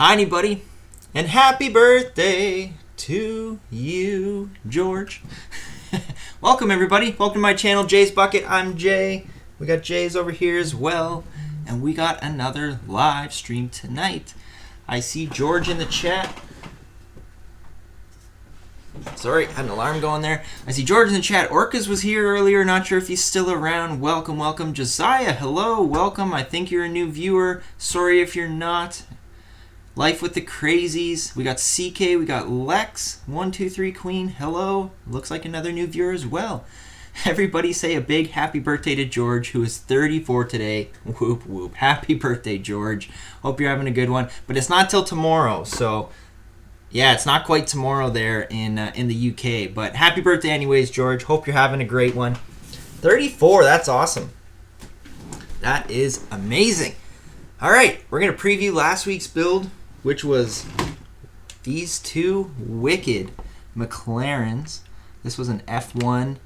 Hi, anybody, and happy birthday to you, George. Welcome, everybody. Welcome to my channel, JaysBucket. I'm Jay. We got Jays over here as well, and we got another live stream tonight. I see George in the chat. Sorry, had an alarm going there. I see George in the chat. Orcas was here earlier. Not sure if he's still around. Welcome, welcome. Josiah, hello, welcome. I think you're a new viewer. Sorry if you're not. Life with the Crazies. We got CK. We got Lex. 123 Queen. Hello. Looks like another new viewer as well. Everybody say a big happy birthday to George, who is 34 today. Whoop, whoop. Happy birthday, George. Hope you're having a good one. But it's not till tomorrow, so... yeah, it's not quite tomorrow there in the UK, but happy birthday anyways, George. Hope you're having a great one. 34, that's awesome. That is amazing. All right, we're going to preview last week's build, which was these two wicked McLarens. This was an F1,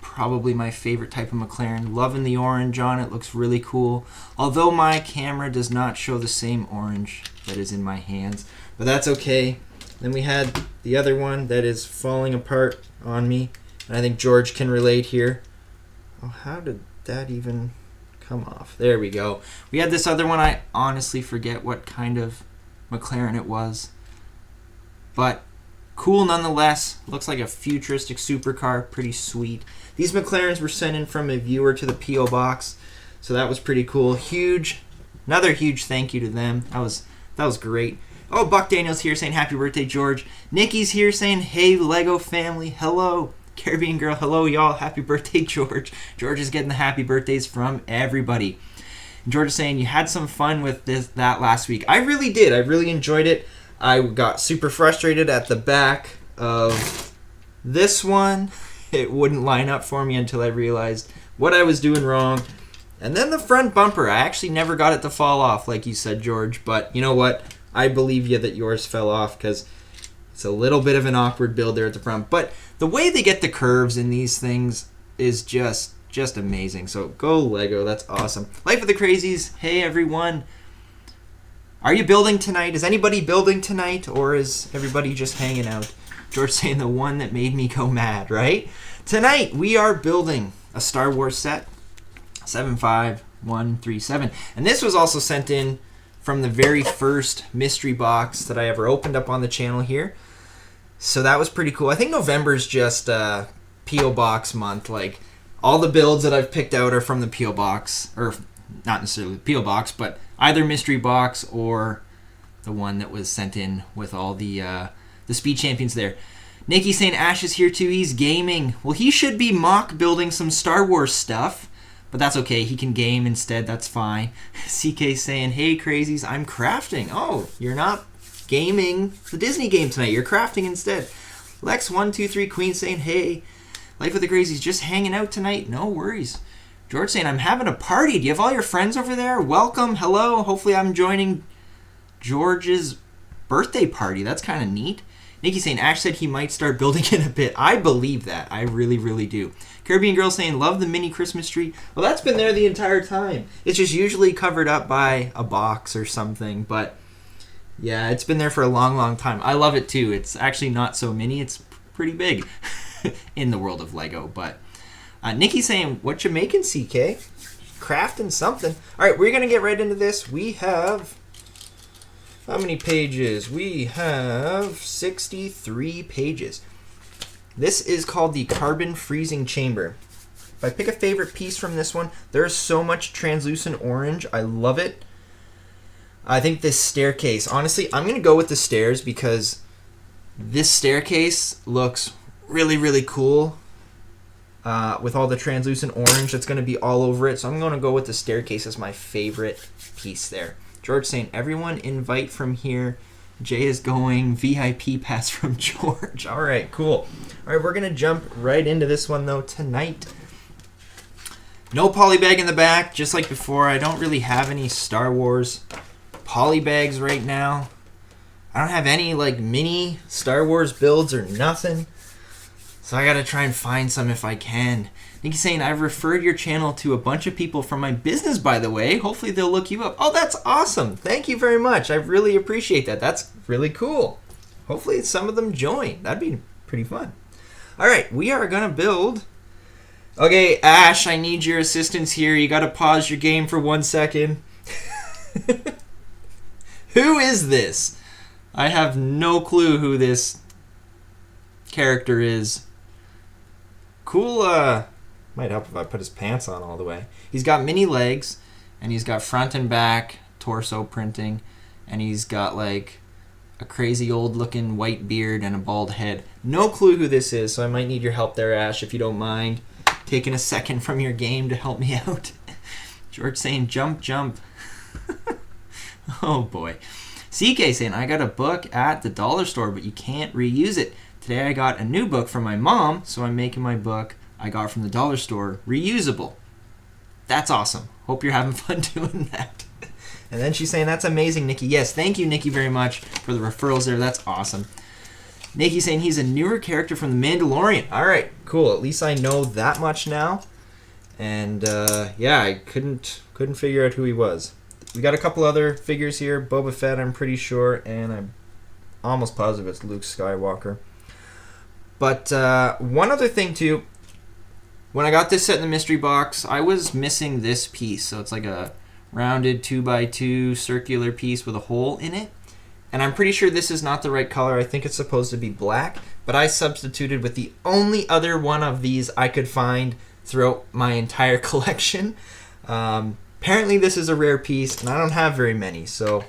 probably my favorite type of McLaren. Loving the orange on it, looks really cool. Although my camera does not show the same orange that is in my hands. But that's okay. Then we had the other one that is falling apart on me. And I think George can relate here. Oh, how did that even come off? There we go. We had this other one. I honestly forget what kind of McLaren it was. But cool nonetheless. Looks like a futuristic supercar. Pretty sweet. These McLarens were sent in from a viewer to the P.O. Box. So that was pretty cool. Huge. Another huge thank you to them. That was great. Oh, Buck Daniels here saying happy birthday, George. Nikki's here saying, hey, Lego family, hello. Caribbean girl, hello, y'all. Happy birthday, George. George is getting the happy birthdays from everybody. And George is saying you had some fun with that last week. I really did. I really enjoyed it. I got super frustrated at the back of this one. It wouldn't line up for me until I realized what I was doing wrong. And then the front bumper, I actually never got it to fall off, like you said, George. But you know what? I believe you that yours fell off because it's a little bit of an awkward build there at the front. But the way they get the curves in these things is just amazing. So go Lego. That's awesome. Life of the Crazies. Hey, everyone. Are you building tonight? Is anybody building tonight? Or is everybody just hanging out? George saying the one that made me go mad, right? Tonight, we are building a Star Wars set. 75137. And this was also sent in from the very first mystery box that I ever opened up on the channel here. So that was pretty cool. I think November's just P.O. Box month. Like, all the builds that I've picked out are from the P.O. Box. Or, not necessarily the P.O. Box, but either mystery box or the one that was sent in with all the Speed Champions there. Nikki saying Ash is here too. He's gaming. Well, he should be mock building some Star Wars stuff. But that's okay. He can game instead. That's fine. CK saying, hey, crazies, I'm crafting. Oh, you're not gaming the Disney game tonight. You're crafting instead. Lex123 Queen saying, hey, Life with the Crazies, just hanging out tonight. No worries. George saying, I'm having a party. Do you have all your friends over there? Welcome. Hello. Hopefully I'm joining George's birthday party. That's kind of neat. Nikki saying, Ash said he might start building in a bit. I believe that. I really, really do. Caribbean girl saying, love the mini Christmas tree. Well, that's been there the entire time. It's just usually covered up by a box or something. But, yeah, it's been there for a long, long time. I love it, too. It's actually not so mini. It's pretty big in the world of Lego. But Nikki saying, what you making, CK? Crafting something. All right, we're going to get right into this. We have... how many pages? We have 63 pages. This is called the Carbon Freezing Chamber. If I pick a favorite piece from this one, there's so much translucent orange. I love it. I think this staircase, honestly, I'm going to go with the stairs because this staircase looks really, really cool with all the translucent orange that's going to be all over it. So I'm going to go with the staircase as my favorite piece there. George saying, everyone invite from here. Jay is going VIP pass from George. All right, cool. All right, we're going to jump right into this one, though, tonight. No poly bag in the back, just like before. I don't really have any Star Wars poly bags right now. I don't have any, like, mini Star Wars builds or nothing. So I gotta try and find some if I can. Nikki's saying, I've referred your channel to a bunch of people from my business, by the way. Hopefully they'll look you up. Oh, that's awesome. Thank you very much. I really appreciate that. That's really cool. Hopefully some of them join. That'd be pretty fun. All right, we are gonna build. Okay, Ash, I need your assistance here. You gotta pause your game for 1 second. Who is this? I have no clue who this character is. Cool, might help if I put his pants on all the way. He's got mini legs, and he's got front and back torso printing, and he's got like a crazy old looking white beard and a bald head. No clue who this is, so I might need your help there, Ash, if you don't mind taking a second from your game to help me out. George saying, jump, jump. Oh boy. CK saying, I got a book at the dollar store, but you can't reuse it. Today I got a new book from my mom, so I'm making my book I got from the dollar store reusable. That's awesome. Hope you're having fun doing that. And then she's saying, that's amazing, Nikki. Yes, thank you, Nikki, very much for the referrals there. That's awesome. Nikki's saying he's a newer character from The Mandalorian. All right, cool. At least I know that much now. And yeah, I couldn't figure out who he was. We got a couple other figures here. Boba Fett, I'm pretty sure, and I'm almost positive it's Luke Skywalker. But one other thing too, when I got this set in the mystery box, I was missing this piece. So it's like a rounded 2x2 circular piece with a hole in it. And I'm pretty sure this is not the right color. I think it's supposed to be black, but I substituted with the only other one of these I could find throughout my entire collection. Apparently this is a rare piece, and I don't have very many, so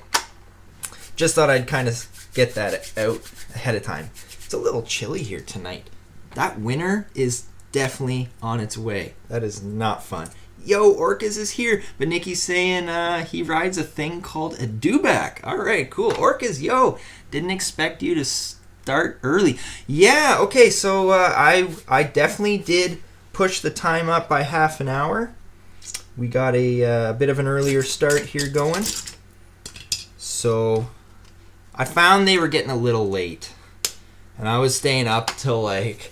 just thought I'd kind of get that out ahead of time. It's a little chilly here tonight. That winter is definitely on its way. That is not fun. Yo, Orcas is here, but Nikki's saying he rides a thing called a dewback. All right, cool. Orcas, yo, didn't expect you to start early. Yeah, okay, so I definitely did push the time up by half an hour. We got a bit of an earlier start here going. So I found they were getting a little late. And I was staying up till like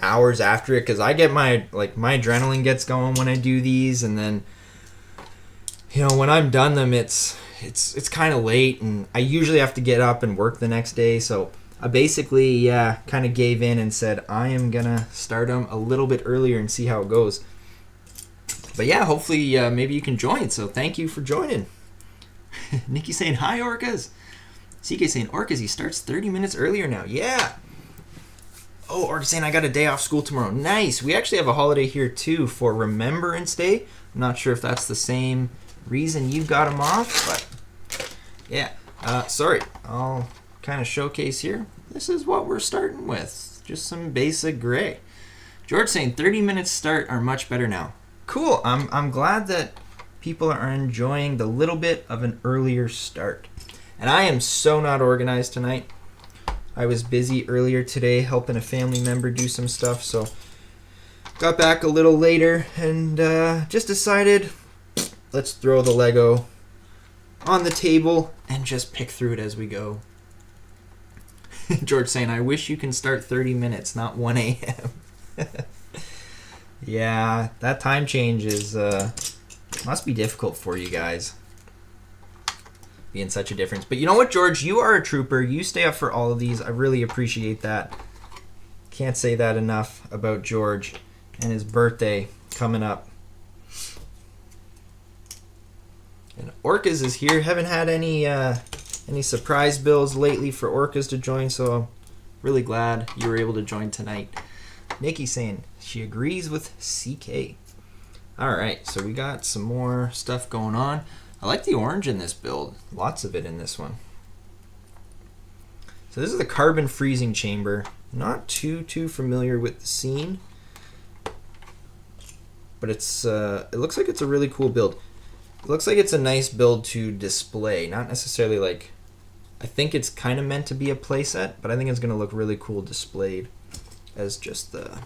hours after it, because I get my adrenaline gets going when I do these, and then when I'm done them it's kind of late, and I usually have to get up and work the next day. So I basically kind of gave in and said I am gonna start them a little bit earlier and see how it goes. But yeah, hopefully maybe you can join. So thank you for joining. Nikki saying hi, Orcas. CK saying Orcas, he starts 30 minutes earlier now. Yeah. Oh, Orcas saying I got a day off school tomorrow. Nice. We actually have a holiday here too for Remembrance Day. I'm not sure if that's the same reason you got them off, but yeah. Sorry, I'll kind of showcase here. This is what we're starting with. Just some basic gray. George saying 30 minutes start are much better now. Cool. I'm glad that people are enjoying the little bit of an earlier start. And I am so not organized tonight. I was busy earlier today helping a family member do some stuff, so got back a little later and just decided let's throw the Lego on the table and just pick through it as we go. George saying, I wish you can start 30 minutes, not 1 a.m. Yeah, that time change is must be difficult for you guys, being such a difference. But you know what, George? You are a trooper. You stay up for all of these. I really appreciate that. Can't say that enough about George and his birthday coming up. And Orcas is here. Haven't had any surprise builds lately for Orcas to join, so I'm really glad you were able to join tonight. Nikki saying she agrees with CK. All right, so we got some more stuff going on. I like the orange in this build. Lots of it in this one. So this is the carbon freezing chamber. Not too familiar with the scene, but it's it looks like it's a really cool build. It looks like it's a nice build to display, not necessarily like, I think it's kind of meant to be a playset, but I think it's going to look really cool displayed as just the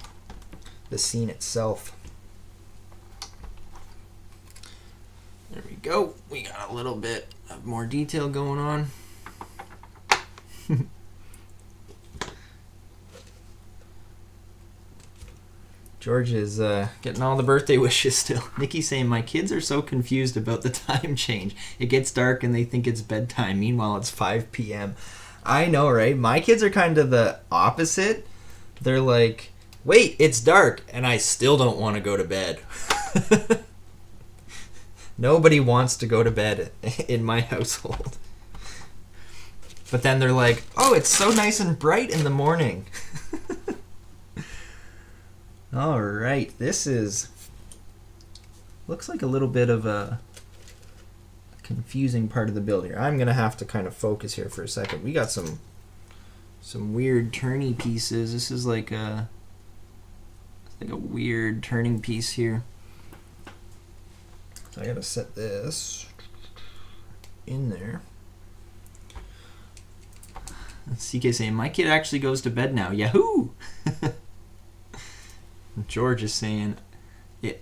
scene itself. There we go. We got a little bit of more detail going on. George is getting all the birthday wishes still. Nikki's saying, my kids are so confused about the time change. It gets dark and they think it's bedtime. Meanwhile, it's 5 p.m. I know, right? My kids are kind of the opposite. They're like, wait, it's dark, and I still don't want to go to bed. Nobody wants to go to bed in my household. But then they're like, oh, it's so nice and bright in the morning. All right, this looks like a little bit of a confusing part of the build here. I'm gonna have to kind of focus here for a second. We got some weird turny pieces. This is like a weird turning piece here. So I gotta set this in there. CK saying, my kid actually goes to bed now. Yahoo! George is saying, it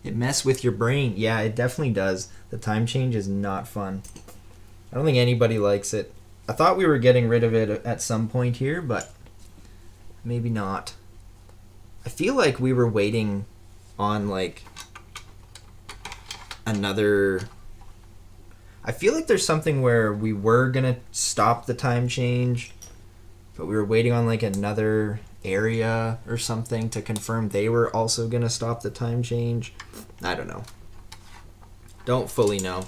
mess with your brain. Yeah, it definitely does. The time change is not fun. I don't think anybody likes it. I thought we were getting rid of it at some point here, but maybe not. I feel like we were waiting on like another... I feel like there's something where we were gonna stop the time change, but we were waiting on like another area or something to confirm they were also gonna stop the time change. I don't know. Don't fully know.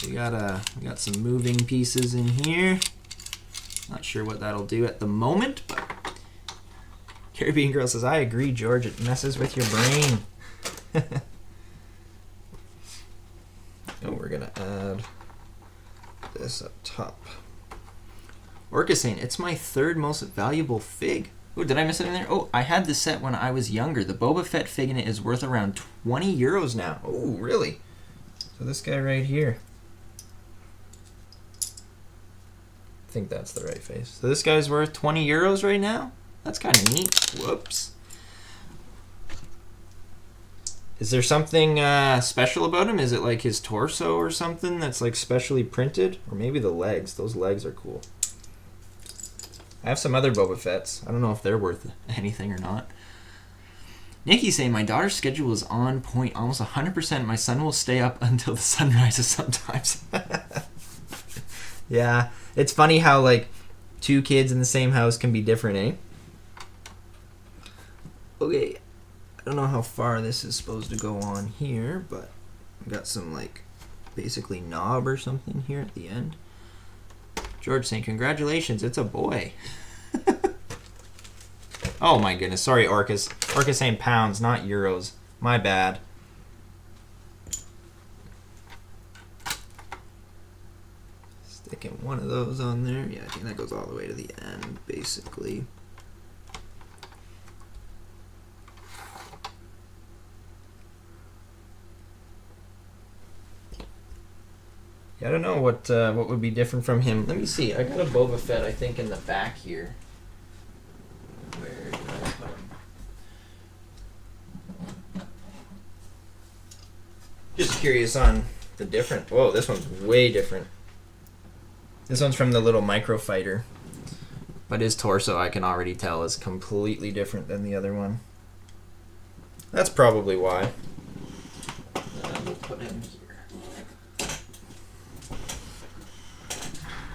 We got some moving pieces in here. Not sure what that'll do at the moment, but Caribbean Girl says, I agree, George. It messes with your brain. Oh, we're gonna add this up top. Orca saying, it's my third most valuable fig. Oh, did I miss it in there? Oh, I had this set when I was younger. The Boba Fett fig in it is worth around 20 euros now. Oh, really? So this guy right here. I think that's the right face. So this guy's worth 20 euros right now? That's kind of neat. Whoops. Is there something special about him? Is it like his torso or something that's like specially printed? Or maybe the legs. Those legs are cool. I have some other Boba Fetts. I don't know if they're worth anything or not. Nikki's saying, my daughter's schedule is on point, almost 100%. My son will stay up until the sun rises sometimes. Yeah, it's funny how like two kids in the same house can be different, eh? Okay, I don't know how far this is supposed to go on here, but I've got some like basically knob or something here at the end. George saying, congratulations, it's a boy. Oh my goodness, sorry Orcus. Orcus saying pounds, not euros. My bad. Sticking one of those on there. Yeah, I think that goes all the way to the end, basically. I don't know what would be different from him. Let me see. I got a Boba Fett, I think, in the back here. Where did I put him? Just curious on the different. Whoa, this one's way different. This one's from the little microfighter. But his torso, I can already tell, is completely different than the other one. That's probably why. We'll put him here.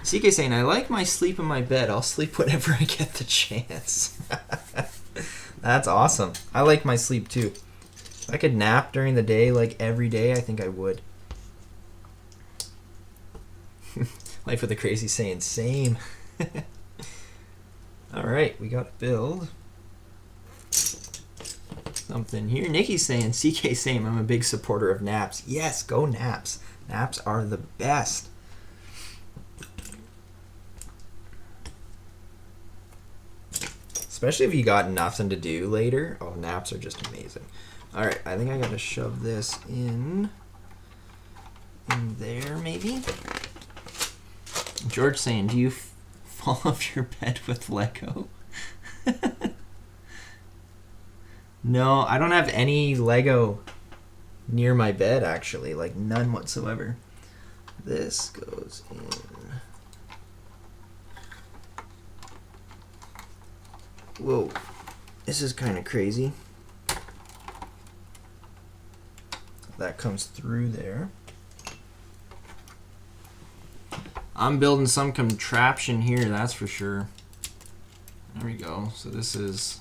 CK saying, I like my sleep in my bed. I'll sleep whenever I get the chance. That's awesome. I like my sleep too. If I could nap during the day like every day, I think I would. Life with the Crazy saying, same. Alright, we got to build something here. Nikki's saying, CK same, I'm a big supporter of naps. Yes, go naps. Naps are the best. Especially if you got nothing to do later. Oh, naps are just amazing. Alright, I think I gotta shove this in there, maybe? George saying, do you fall off your bed with Lego? No, I don't have any Lego near my bed, actually. Like, none whatsoever. This goes in... Whoa. This is kind of crazy. That comes through there. I'm building some contraption here, that's for sure. There we go. So this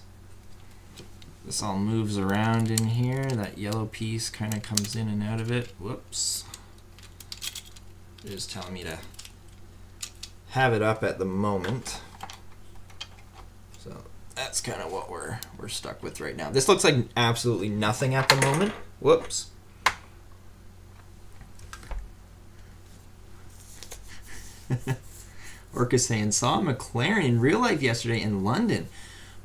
all moves around in here. That yellow piece kind of comes in and out of it. Whoops. It is telling me to have it up at the moment. So that's kind of what we're stuck with right now. This looks like absolutely nothing at the moment. Whoops. Orca saying, saw a McLaren in real life yesterday in London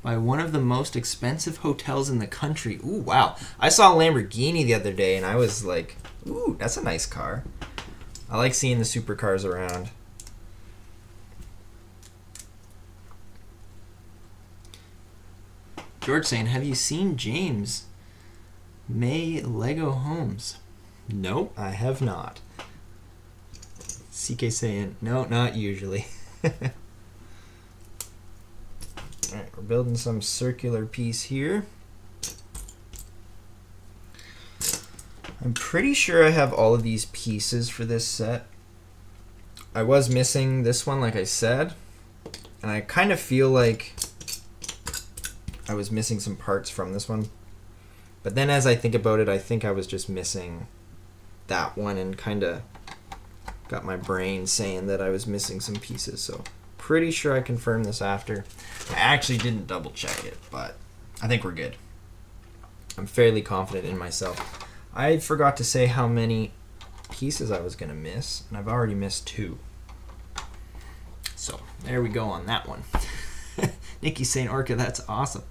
by one of the most expensive hotels in the country. Ooh, wow. I saw a Lamborghini the other day and I was like, ooh, that's a nice car. I like seeing the supercars around. George saying, have you seen James May Lego Homes? Nope, I have not. CK saying, no, not usually. Alright, we're building some circular piece here. I'm pretty sure I have all of these pieces for this set. I was missing this one, like I said, and I kind of feel like I was missing some parts from this one. But then as I think about it, I think I was just missing that one and kind of got my brain saying that I was missing some pieces. So pretty sure I confirmed this after. I actually didn't double check it, but I think we're good. I'm fairly confident in myself. I forgot to say how many pieces I was going to miss, and I've already missed 2. So there we go on that one. Nikki saying, Orca, that's awesome.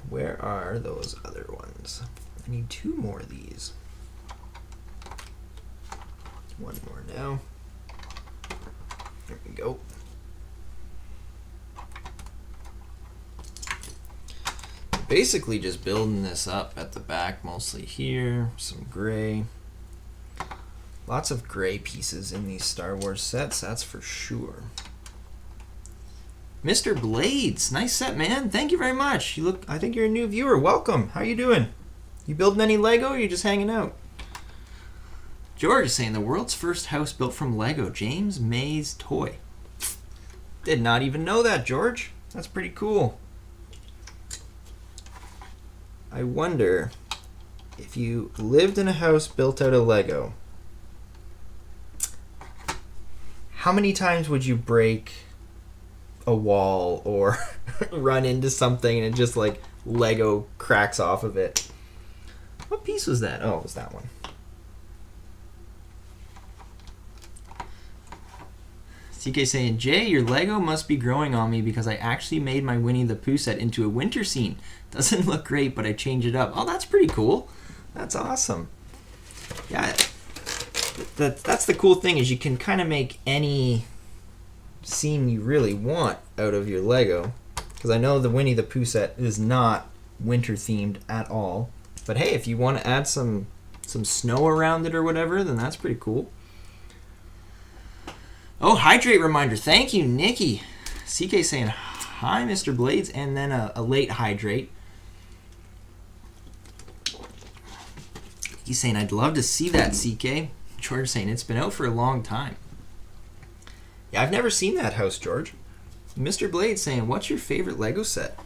Where are those other ones? I need 2 more of these. 1 more now. There we go. Basically just building this up at the back, mostly here. Some gray. Lots of gray pieces in these Star Wars sets, that's for sure. Mr. Blades, nice set, man. Thank you very much. You look, I think you're a new viewer. Welcome. How you doing? You building any Lego or you just hanging out? George is saying the world's first house built from Lego, James May's toy. Did not even know that, George. That's pretty cool. I wonder if you lived in a house built out of Lego, how many times would you break a wall or run into something and it just like Lego cracks off of it? What piece was that? Oh, it was that one. CK saying, Jay, your Lego must be growing on me because I actually made my Winnie the Pooh set into a winter scene. Doesn't look great, but I changed it up. Oh, that's pretty cool. That's awesome. Yeah, that's the cool thing is you can kind of make any scene you really want out of your Lego. Because I know the Winnie the Pooh set is not winter themed at all. But hey, if you want to add some snow around it or whatever, then that's pretty cool. Oh, hydrate reminder. Thank you, Nikki. CK saying, hi, Mr. Blades, and then a late hydrate. He's saying, I'd love to see that, CK. George saying, it's been out for a long time. Yeah, I've never seen that house, George. Mr. Blades saying, what's your favorite Lego set?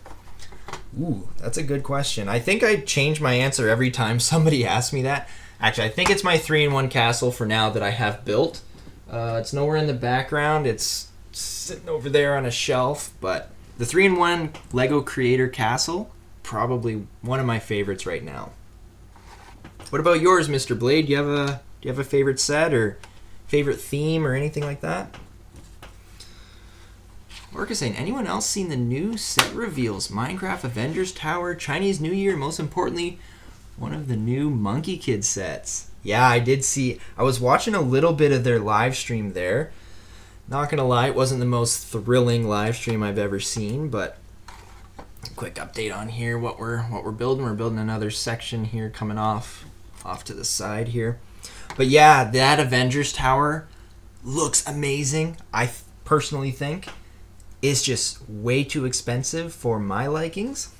Ooh, that's a good question. I think I change my answer every time somebody asks me that. Actually, I think it's my 3-in-1 castle for now that I have built. It's nowhere in the background. It's sitting over there on a shelf. But the 3-in-1 Lego Creator Castle, probably one of my favorites right now. What about yours, Mr. Blade? Do you have a favorite set or favorite theme or anything like that? Orca saying, anyone else seen the new set reveals? Minecraft Avengers Tower, Chinese New Year, most importantly, one of the new Monkey Kid sets. Yeah, I did see. I was watching a little bit of their live stream there. Not gonna lie, it wasn't the most thrilling live stream I've ever seen, but quick update on here what we're building. We're building another section here coming off to the side here. But yeah, that Avengers Tower looks amazing. I personally think is just way too expensive for my likings.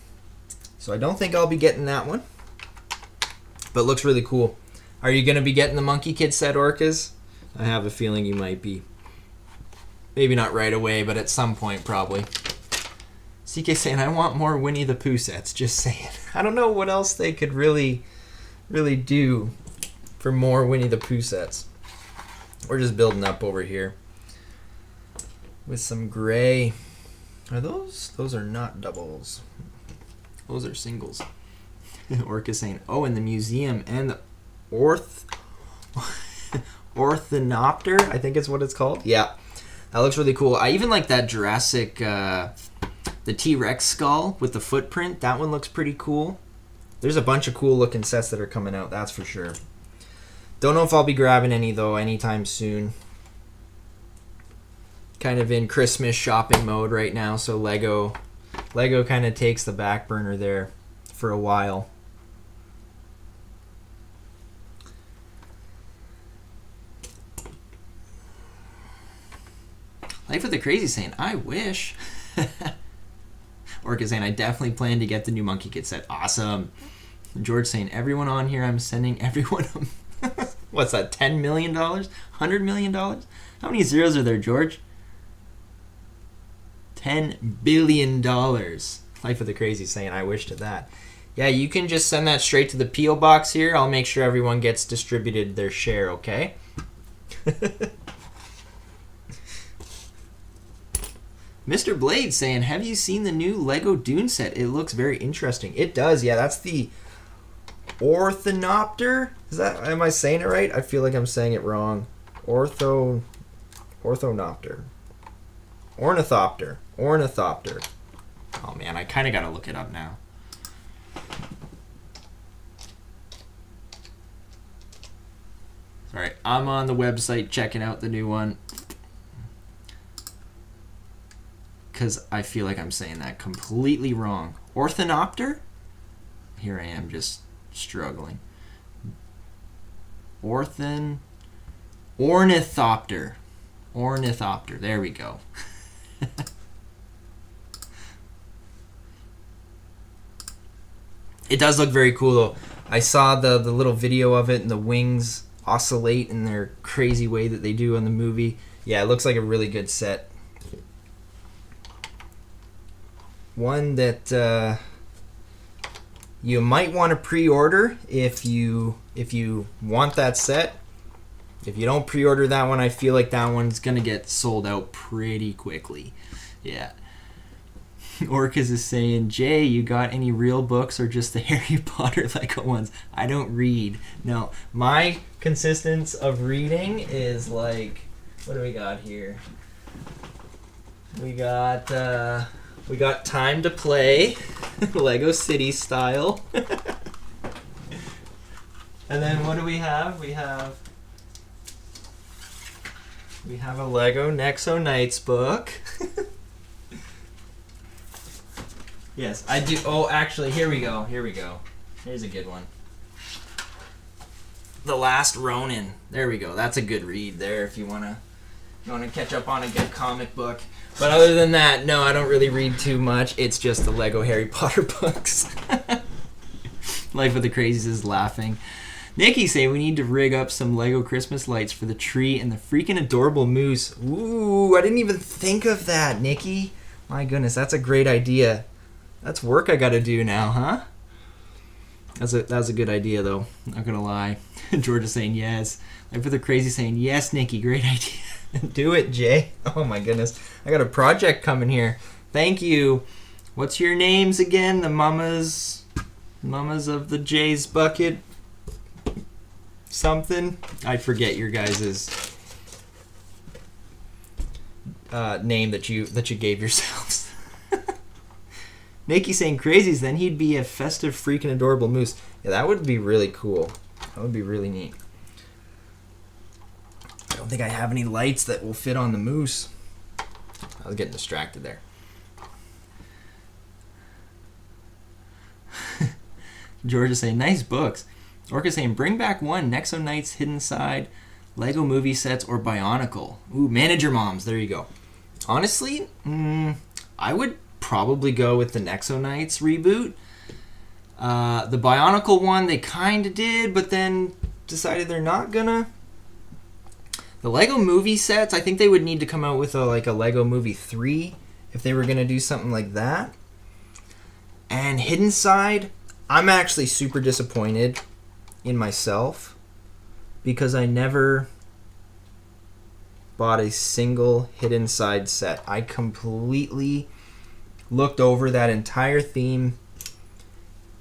So I don't think I'll be getting that one. But it looks really cool. Are you going to be getting the Monkey Kid set orcas? I have a feeling you might be. Maybe not right away, but at some point probably. CK saying, I want more Winnie the Pooh sets. Just saying. I don't know what else they could really do for more Winnie the Pooh sets. We're just building up over here with some gray. Are those? Those are not doubles. Those are singles. Orca saying, oh, in the museum and the Orthanopter, I think is what it's called. Yeah, that looks really cool. I even like that Jurassic, the T-Rex skull with the footprint. That one looks pretty cool. There's a bunch of cool looking sets that are coming out, that's for sure. Don't know if I'll be grabbing any though anytime soon. Kind of in Christmas shopping mode right now, so Lego kind of takes the back burner there for a while. Life with the Crazy saying, I wish. Orca saying, I definitely plan to get the new Monkey Kid set. Awesome. George saying, everyone on here, I'm sending everyone what's that, $10 million? $100 million? How many zeros are there, George? $10 billion. Life of the Crazy saying, I wish to that. Yeah, you can just send that straight to the P.O. box here. I'll make sure everyone gets distributed their share, okay? Mr. Blade saying, have you seen the new Lego Dune set? It looks very interesting. It does, yeah. That's the Orthanopter. Is that? Am I saying it right? I feel like I'm saying it wrong. Orthanopter. Ornithopter. Oh man, I kind of got to look it up now. Sorry, I'm on the website checking out the new one. Because I feel like I'm saying that completely wrong. Orthanopter? Here I am just struggling. Ornithopter. There we go. It does look very cool though. I saw the little video of it and the wings oscillate in their crazy way that they do in the movie. Yeah, it looks like a really good set. One that you might want to pre-order if you want that set. If you don't pre-order that one, I feel like that one's gonna get sold out pretty quickly. Yeah. Orcas is saying, Jay, you got any real books or just the Harry Potter Lego ones? I don't read. No, my consistence of reading is like, what do we got here? We got Time to Play, Lego City style. And then what do we have? We have a Lego Nexo Knights book. Yes, I do. Oh, actually, here we go. Here's a good one. The Last Ronin. There we go. That's a good read there if you wanna catch up on a good comic book. But other than that, no, I don't really read too much. It's just the Lego Harry Potter books. Life of the Crazies is laughing. Nikki say we need to rig up some Lego Christmas lights for the tree and the freaking adorable moose. Ooh, I didn't even think of that, Nikki. My goodness, that's a great idea. That's work I gotta do now, huh? That was a good idea, though. Not gonna lie. George is saying yes. Life of the Crazy saying yes, Nikki. Great idea. Do it, Jay. Oh my goodness. I got a project coming here. Thank you. What's your names again? The mamas of the JaysBucket something. I forget your guys's name that you gave yourselves. Nikki saying crazies, then he'd be a festive freaking adorable moose. Yeah, that would be really cool. That would be really neat. I don't think I have any lights that will fit on the moose. I was getting distracted there. George is saying, nice books. Orca saying, bring back one. Nexo Knights, Hidden Side, Lego movie sets, or Bionicle. Ooh, Manager Moms. There you go. Honestly, I would probably go with the Nexo Knights reboot. The Bionicle one, they kind of did, but then decided they're not gonna. The Lego movie sets, I think they would need to come out with a Lego Movie 3 if they were gonna do something like that. And Hidden Side, I'm actually super disappointed in myself because I never bought a single Hidden Side set. I completely looked over that entire theme,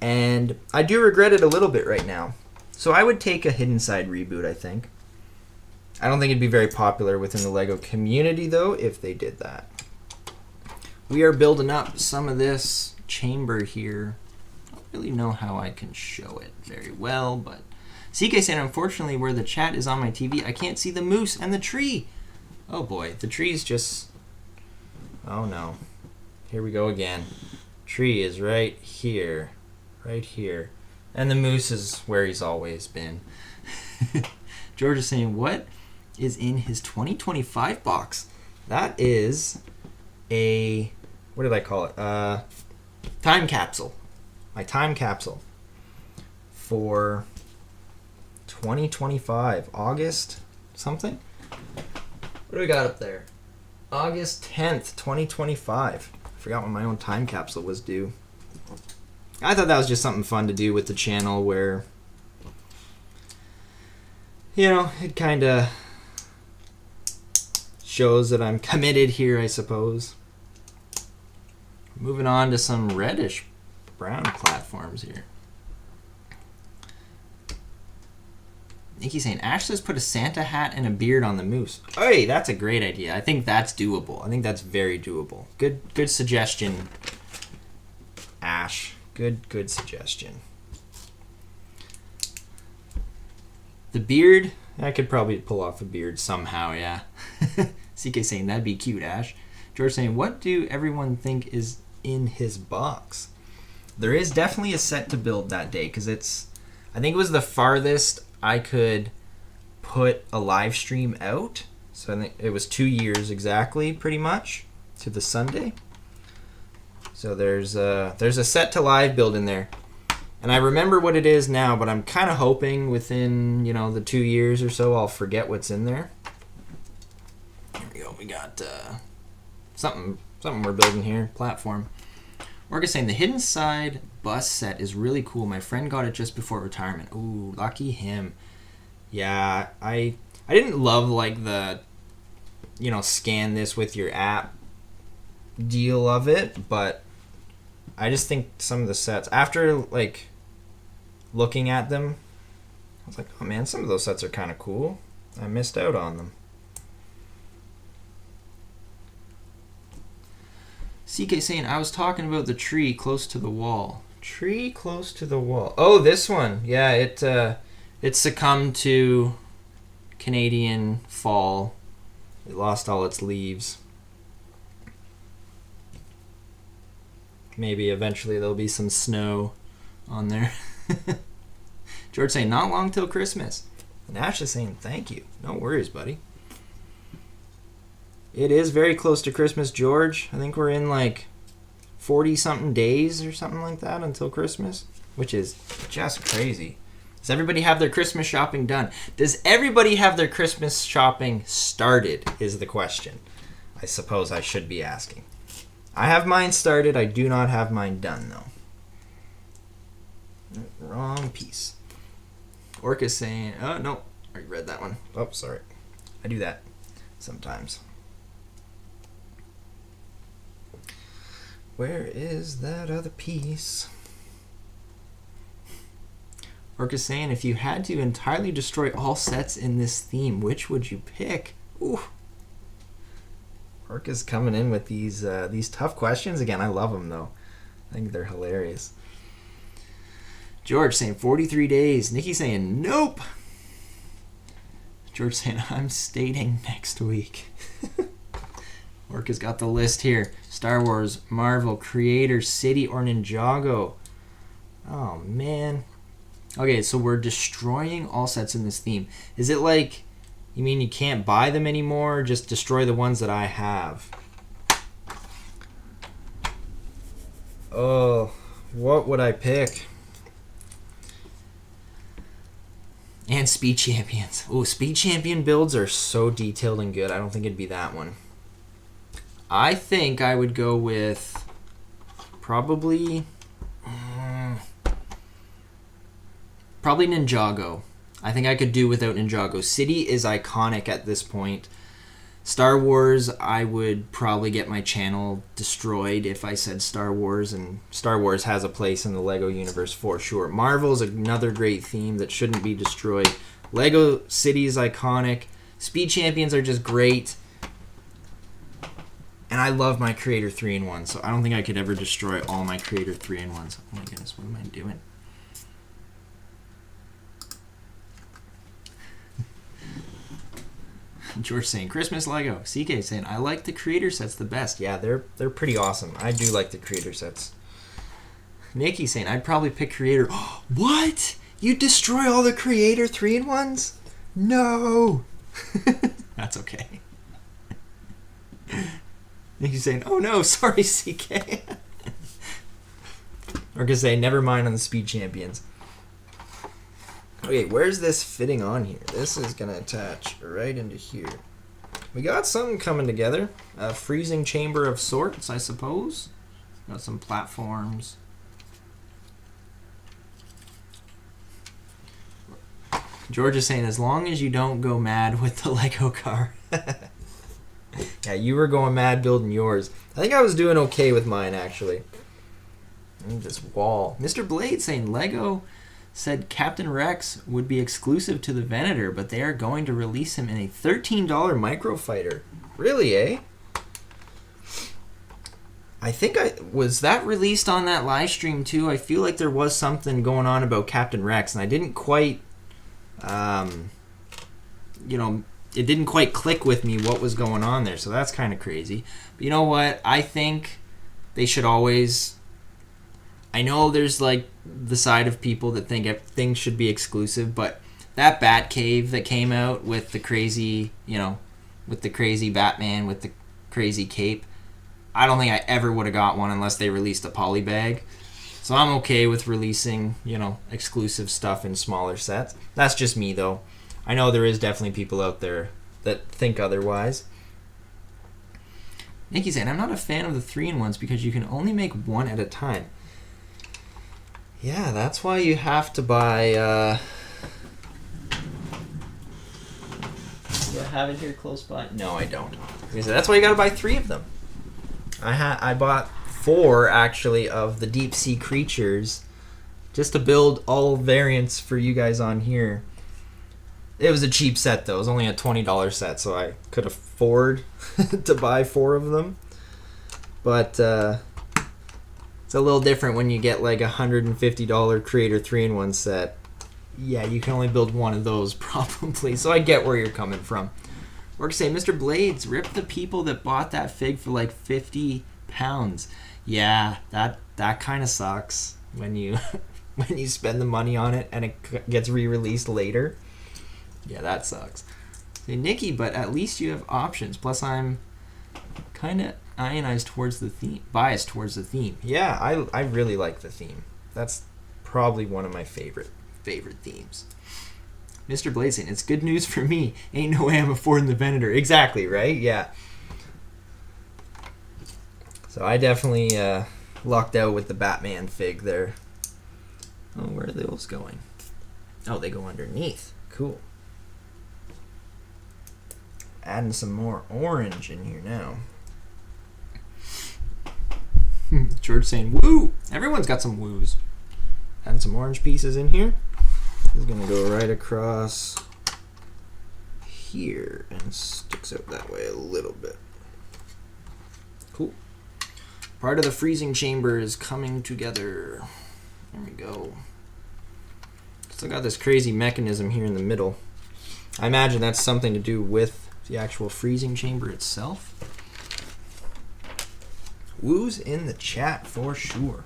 and I do regret it a little bit right now. So I would take a Hidden Side reboot, I think. I don't think it'd be very popular within the LEGO community, though, if they did that. We are building up some of this chamber here. I don't really know how I can show it very well, but CK said, unfortunately, where the chat is on my TV, I can't see the moose and the tree. Oh boy, the tree's just... Oh no. Here we go again. Tree is right here. Right here. And the moose is where he's always been. George is saying, what is in his 2025 box? That is a... What did I call it? Time capsule. My time capsule for 2025. August something? What do we got up there? August 10th, 2025. I forgot when my own time capsule was due. I thought that was just something fun to do with the channel where, you know, it kind of shows that I'm committed here, I suppose. Moving on to some reddish brown platforms here. Nikki's saying, Ashley's put a Santa hat and a beard on the moose. Hey, that's a great idea. I think that's doable. I think that's very doable. Good suggestion, Ash. Good suggestion. The beard, I could probably pull off a beard somehow, yeah. CK saying, that'd be cute, Ash. George saying, what do everyone think is in his box? There is definitely a set to build that day, because I think it was the farthest I could put a live stream out. So I think it was 2 years exactly, pretty much, to the Sunday. So there's a set to live build in there. And I remember what it is now, but I'm kind of hoping within, the 2 years or so, I'll forget what's in there. Here we go. We got something we're building here. Platform. Orca's saying the Hidden Side bus set is really cool. My friend got it just before retirement. Ooh, lucky him. Yeah, I didn't love the scan this with your app deal of it, but I just think some of the sets, after looking at them, I was like, oh man, some of those sets are kind of cool. I missed out on them. CK saying, I was talking about the tree close to the wall. Tree close to the wall. Oh, this one. Yeah, it succumbed to Canadian fall. It lost all its leaves. Maybe eventually there'll be some snow on there. George saying, not long till Christmas. And Ash is saying, thank you. No worries, buddy. It is very close to Christmas, George. I think we're in 40-something days or something like that until Christmas, which is just crazy. Does everybody have their Christmas shopping done? Does everybody have their Christmas shopping started is the question. I suppose I should be asking. I have mine started. I do not have mine done, though. Wrong piece. Orca's saying, oh, no. I already read that one. Oh, sorry. I do that sometimes. Where is that other piece? Orca's saying, if you had to entirely destroy all sets in this theme, which would you pick? Ooh. Orca's coming in with these tough questions again. I love them, though. I think they're hilarious. George saying 43 days. Nikki saying nope. George saying I'm stating next week. Orca's got the list here. Star Wars, Marvel, Creator, City, or Ninjago. Oh, man. Okay, so we're destroying all sets in this theme. Is it you mean you can't buy them anymore? Or just destroy the ones that I have? Oh, what would I pick? And Speed Champions. Oh, Speed Champion builds are so detailed and good. I don't think it'd be that one. I think I would go with probably Ninjago. I think I could do without Ninjago. City is iconic at this point. Star Wars, I would probably get my channel destroyed if I said Star Wars, and Star Wars has a place in the LEGO universe for sure. Marvel is another great theme that shouldn't be destroyed. LEGO City is iconic. Speed Champions are just great. And I love my Creator 3-in-1, so I don't think I could ever destroy all my Creator 3-in-1s. Oh my goodness, what am I doing? George saying, Christmas Lego. CK saying, I like the creator sets the best. Yeah, they're pretty awesome. I do like the creator sets. Nikki saying, I'd probably pick creator. What? You destroy all the creator 3-in-1s? No. That's okay. Nikki saying, oh no, sorry CK. Or gonna say, never mind on the Speed Champions. Okay, where's this fitting on here? This is going to attach right into here. We got something coming together. A freezing chamber of sorts, I suppose. Got some platforms. George is saying, as long as you don't go mad with the Lego car. Yeah, you were going mad building yours. I think I was doing okay with mine, actually. This wall. Mr. Blade saying, Lego said Captain Rex would be exclusive to the Venator, but they are going to release him in a $13 microfighter. Really, eh? I think was that released on that live stream too? I feel like there was something going on about Captain Rex, and I didn't quite, it didn't quite click with me what was going on there, so that's kind of crazy. But you know what? I think they should always... I know there's like the side of people that think things should be exclusive, but that Batcave that came out with the crazy, with the crazy Batman with the crazy cape, I don't think I ever would have got one unless they released a polybag. So I'm okay with releasing, exclusive stuff in smaller sets. That's just me though. I know there is definitely people out there that think otherwise. Nikki saying, I'm not a fan of the 3-in-1s because you can only make one at a time. Yeah, that's why you have to buy, do I have it here close by? No, I don't. That's why you gotta buy 3 of them. I bought 4, actually, of the deep sea creatures just to build all variants for you guys on here. It was a cheap set, though. It was only a $20 set, so I could afford to buy 4 of them. But, it's a little different when you get like a $150 Creator 3-in-1 set. Yeah, you can only build one of those probably. So I get where you're coming from. Work say, Mr. Blades, rip the people that bought that fig for like 50 pounds. Yeah, that kind of sucks when you when you spend the money on it and it gets re-released later. Yeah, that sucks. Say, Nikki, but at least you have options. Plus, I'm kind of biased towards the theme. Yeah, I really like the theme. That's probably one of my favorite themes. Mr. Blazing, it's good news for me. Ain't no way I'm affording the Venator. Exactly, right? Yeah. So I definitely lucked out with the Batman fig there. Oh, where are those going? Oh, they go underneath. Cool. Adding some more orange in here now. George saying, woo! Everyone's got some woos. Adding some orange pieces in here. This is going to go right across here and sticks out that way a little bit. Cool. Part of the freezing chamber is coming together. There we go. Still got this crazy mechanism here in the middle. I imagine that's something to do with the actual freezing chamber itself. Woo's in the chat for sure.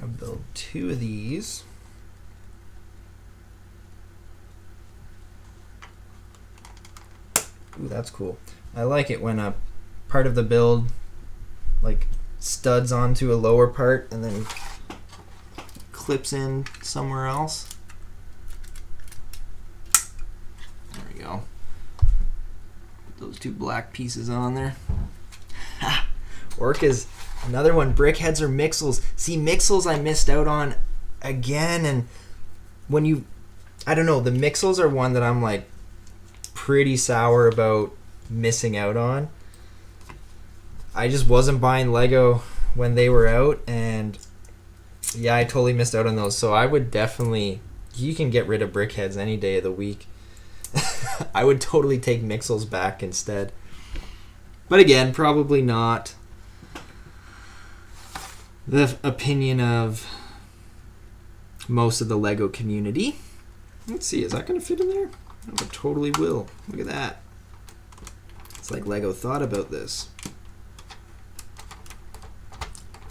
I'll build 2 of these. Ooh, that's cool. I like it when a part of the build like studs onto a lower part and then clips in somewhere else. There we go. Put those two black pieces on there. Ha! Orca's another one. Brickheads or Mixels. See, Mixels I missed out on again, and when you, I don't know, the Mixels are one that I'm like pretty sour about missing out on. I just wasn't buying Lego when they were out, and yeah, I totally missed out on those. So I would definitely, you can get rid of Brickheads any day of the week. I would totally take Mixels back instead. But again, probably not the opinion of most of the Lego community. Let's see, is that going to fit in there? Oh, it totally will. Look at that. It's like Lego thought about this.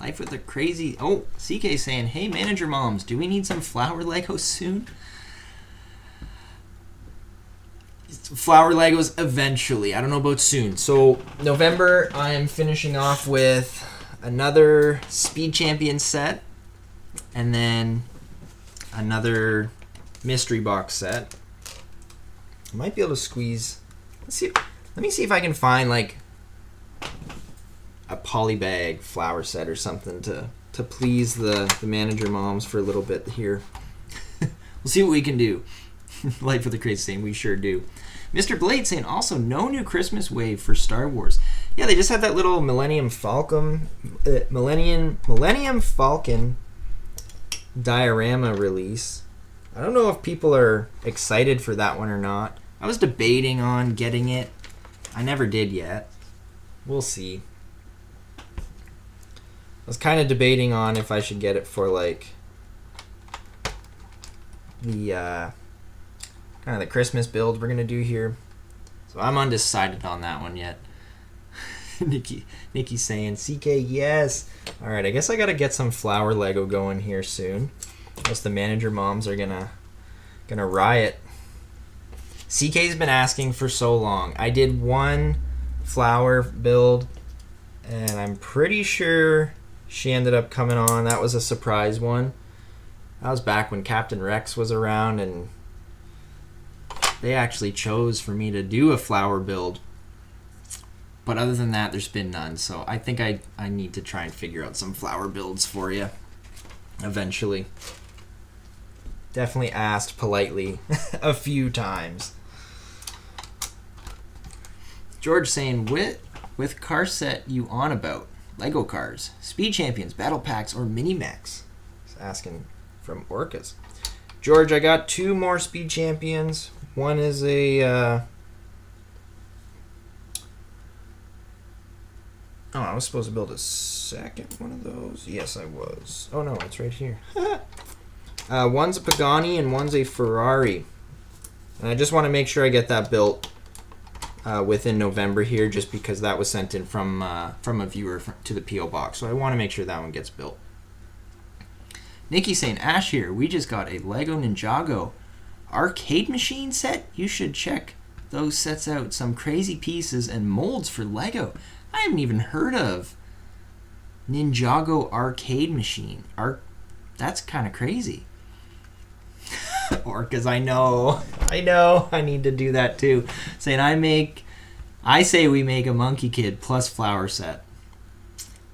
Life with a crazy... Oh, CK saying, hey, manager moms, do we need some flower Legos soon? Flower Legos eventually. I don't know about soon. So, November, I am finishing off with another Speed Champion set. And then another mystery box set. I might be able to squeeze... Let me see if I can find, like, a polybag flower set or something to please the manager moms for a little bit here. We'll see what we can do. Life with the Crazy saying we sure do. Mr. Blade saying also no new Christmas wave for Star Wars. Yeah, they just had that little Millennium Falcon diorama release. I don't know if people are excited for that one or not. I was debating on getting it. I never did yet. We'll see. I was kind of debating on if I should get it for like the kind of the Christmas build we're gonna do here. So I'm undecided on that one yet. Nikki's saying CK yes. All right, I guess I gotta get some flower Lego going here soon. Else the manager moms are gonna riot. CK's been asking for so long. I did one flower build, and I'm pretty sure she ended up coming on. That was a surprise one. That was back when Captain Rex was around, and they actually chose for me to do a flower build. But other than that, there's been none. So I think I need to try and figure out some flower builds for you eventually. Definitely asked politely a few times. George saying, with car set you on about? Lego cars, Speed Champions, Battle Packs, or Mini Mechs? He's asking from Orcas. George, I got two more Speed Champions. One is a... Oh, I was supposed to build a second one of those. Yes, I was. Oh, no, it's right here. One's a Pagani and one's a Ferrari. And I just want to make sure I get that built within November here, just because that was sent in from a viewer to the P.O. Box. So I want to make sure that one gets built. Nikki saying, Ash here, we just got a Lego Ninjago arcade machine set. You should check those sets out. Some crazy pieces and molds for Lego. I haven't even heard of Ninjago arcade machine. That's kind of crazy. Orcas, I know, I need to do that too. Saying I say we make a Monkey Kid plus flower set.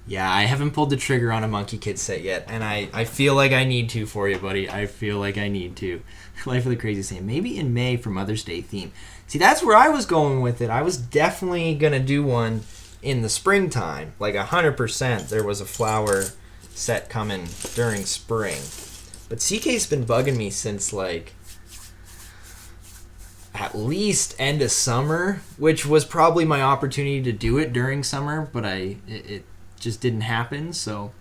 Yeah, I haven't pulled the trigger on a Monkey Kid set yet, and I feel like I need to for you, buddy. I feel like I need to. Life of the Crazy saying, maybe in May for Mother's Day theme. See, that's where I was going with it. I was definitely going to do one in the springtime. Like 100% there was a flower set coming during spring. But CK's been bugging me since like at least end of summer, which was probably my opportunity to do it during summer, but it just didn't happen. So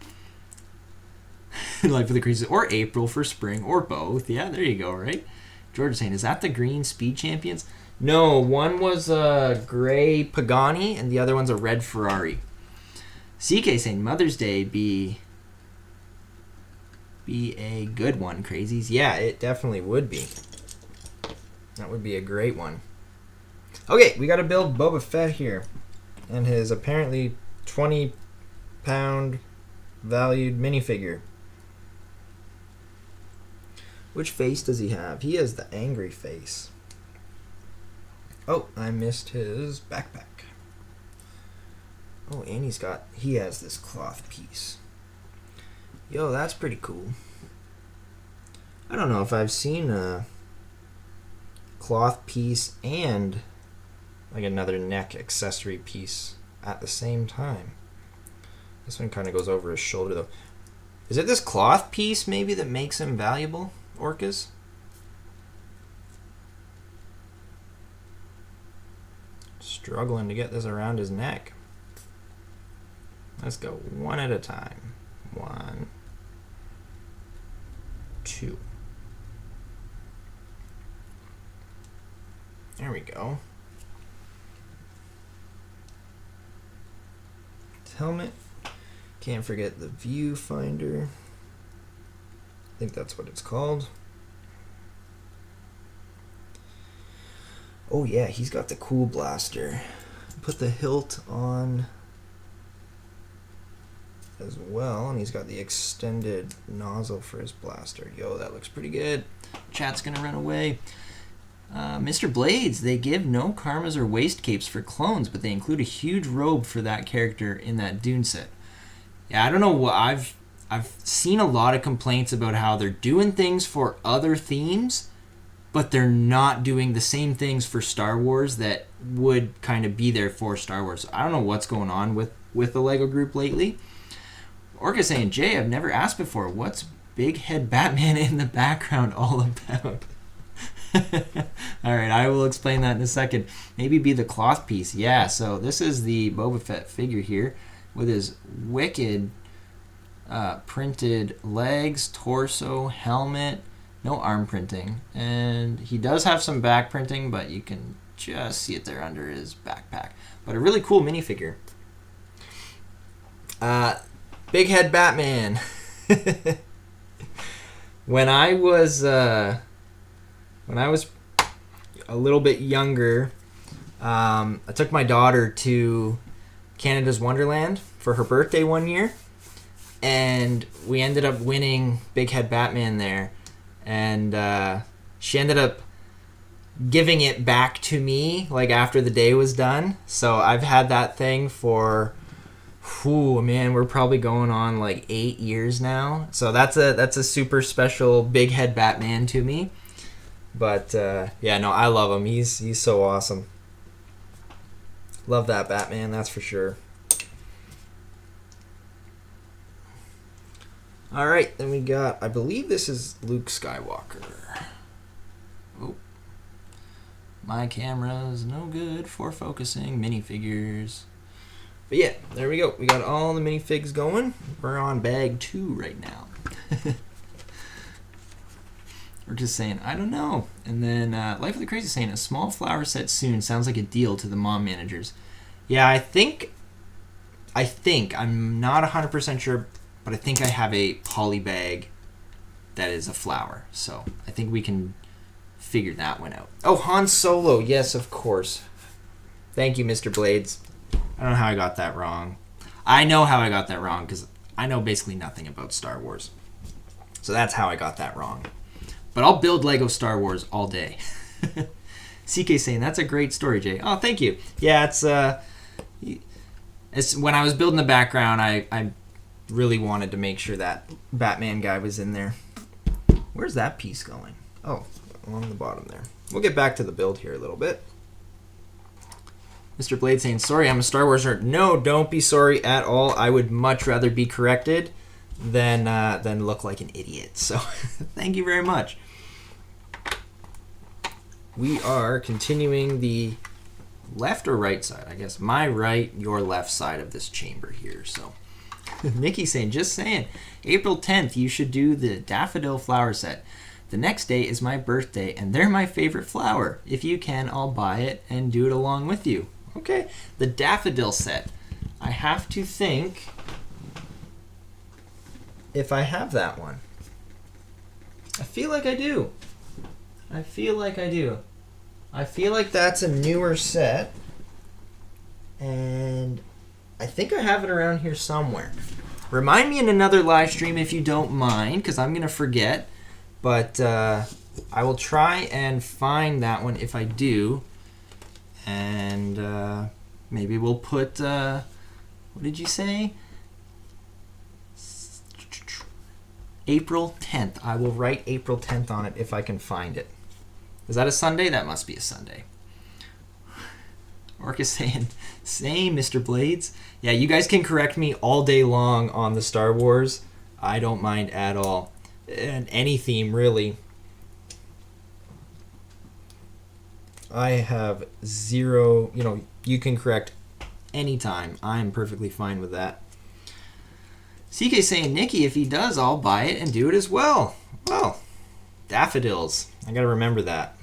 Life of the Crazy, or April for spring, or both. Yeah, there you go, right? George is saying, is that the green Speed Champions? No, one was a gray Pagani and the other one's a red Ferrari. CK saying Mother's Day be a good one, crazies. Yeah, it definitely would be. That would be a great one. Okay, we got to build Boba Fett here. And his apparently 20 pound valued minifigure. Which face does he have? He has the angry face. Oh, I missed his backpack. Oh, and he has this cloth piece. Yo, that's pretty cool. I don't know if I've seen a cloth piece and like another neck accessory piece at the same time. This one kind of goes over his shoulder though. Is it this cloth piece maybe that makes him valuable, Orcas? Struggling to get this around his neck. Let's go one at a time. 1, 2. There we go. Helmet. Can't forget the viewfinder. I think that's what it's called. Oh yeah, he's got the cool blaster. Put the hilt on as well, and he's got the extended nozzle for his blaster. Yo, that looks pretty good. Chat's gonna run away. Mr. Blades, they give no karmas or waist capes for clones, but they include a huge robe for that character in that Dune set. Yeah, I don't know what I've seen a lot of complaints about how they're doing things for other themes, but they're not doing the same things for Star Wars that would kind of be there for Star Wars. I don't know what's going on with the LEGO group lately. Orca saying, Jay, I've never asked before, what's Big Head Batman in the background all about? Alright, I will explain that in a second. Maybe be the cloth piece. Yeah, so this is the Boba Fett figure here with his wicked printed legs, torso, helmet, no arm printing. And he does have some back printing, but you can just see it there under his backpack. But a really cool minifigure. Big Head Batman. When I was a little bit younger, I took my daughter to Canada's Wonderland for her birthday one year, and we ended up winning Big Head Batman there, and she ended up giving it back to me like after the day was done. So I've had that thing for man, we're probably going on like 8 years now. So that's a super special Big Head Batman to me. But yeah, no, I love him. He's so awesome. Love that Batman, that's for sure. All right, then we got, I believe this is Luke Skywalker. Oh, my camera's no good for focusing minifigures. But yeah, there we go. We got all the minifigs going. We're on bag 2 right now. We're just saying, I don't know. And then Life of the Crazy saying, a small flower set soon sounds like a deal to the mom managers. Yeah, I think, I'm not 100% sure, but I think I have a poly bag that is a flower. So I think we can figure that one out. Oh, Han Solo. Yes, of course. Thank you, Mr. Blades. I don't know how I got that wrong. I know how I got that wrong because I know basically nothing about Star Wars. So that's how I got that wrong. But I'll build Lego Star Wars all day. CK saying, that's a great story, Jay. Oh, thank you. Yeah, it's when I was building the background, I really wanted to make sure that Batman guy was in there. Where's that piece going? Oh, along the bottom there. We'll get back to the build here a little bit. Mr. Blade saying, sorry, I'm a Star Wars nerd. No, don't be sorry at all. I would much rather be corrected than look like an idiot. So thank you very much. We are continuing the left or right side, I guess. My right, your left side of this chamber here. So Nikki saying, just saying, April 10th, you should do the daffodil flower set. The next day is my birthday, and they're my favorite flower. If you can, I'll buy it and do it along with you. Okay, the daffodil set. I have to think if I have that one. I feel like I do. I feel like that's a newer set. And I think think I have it around here somewhere. Remind me in another live stream if you don't mind, because I'm going to forget. But I will try and find that one if I do. And maybe we'll put, what did you say? April 10th. I will write April 10th on it if I can find it. Is that a Sunday? That must be a Sunday. Orc is saying, same, Mr. Blades. Yeah, you guys can correct me all day long on the Star Wars. I don't mind at all. And any theme, really. I have zero, you can correct anytime. I'm perfectly fine with that. CK saying, Nikki, if he does, I'll buy it and do it as well. Well, daffodils. I gotta remember that.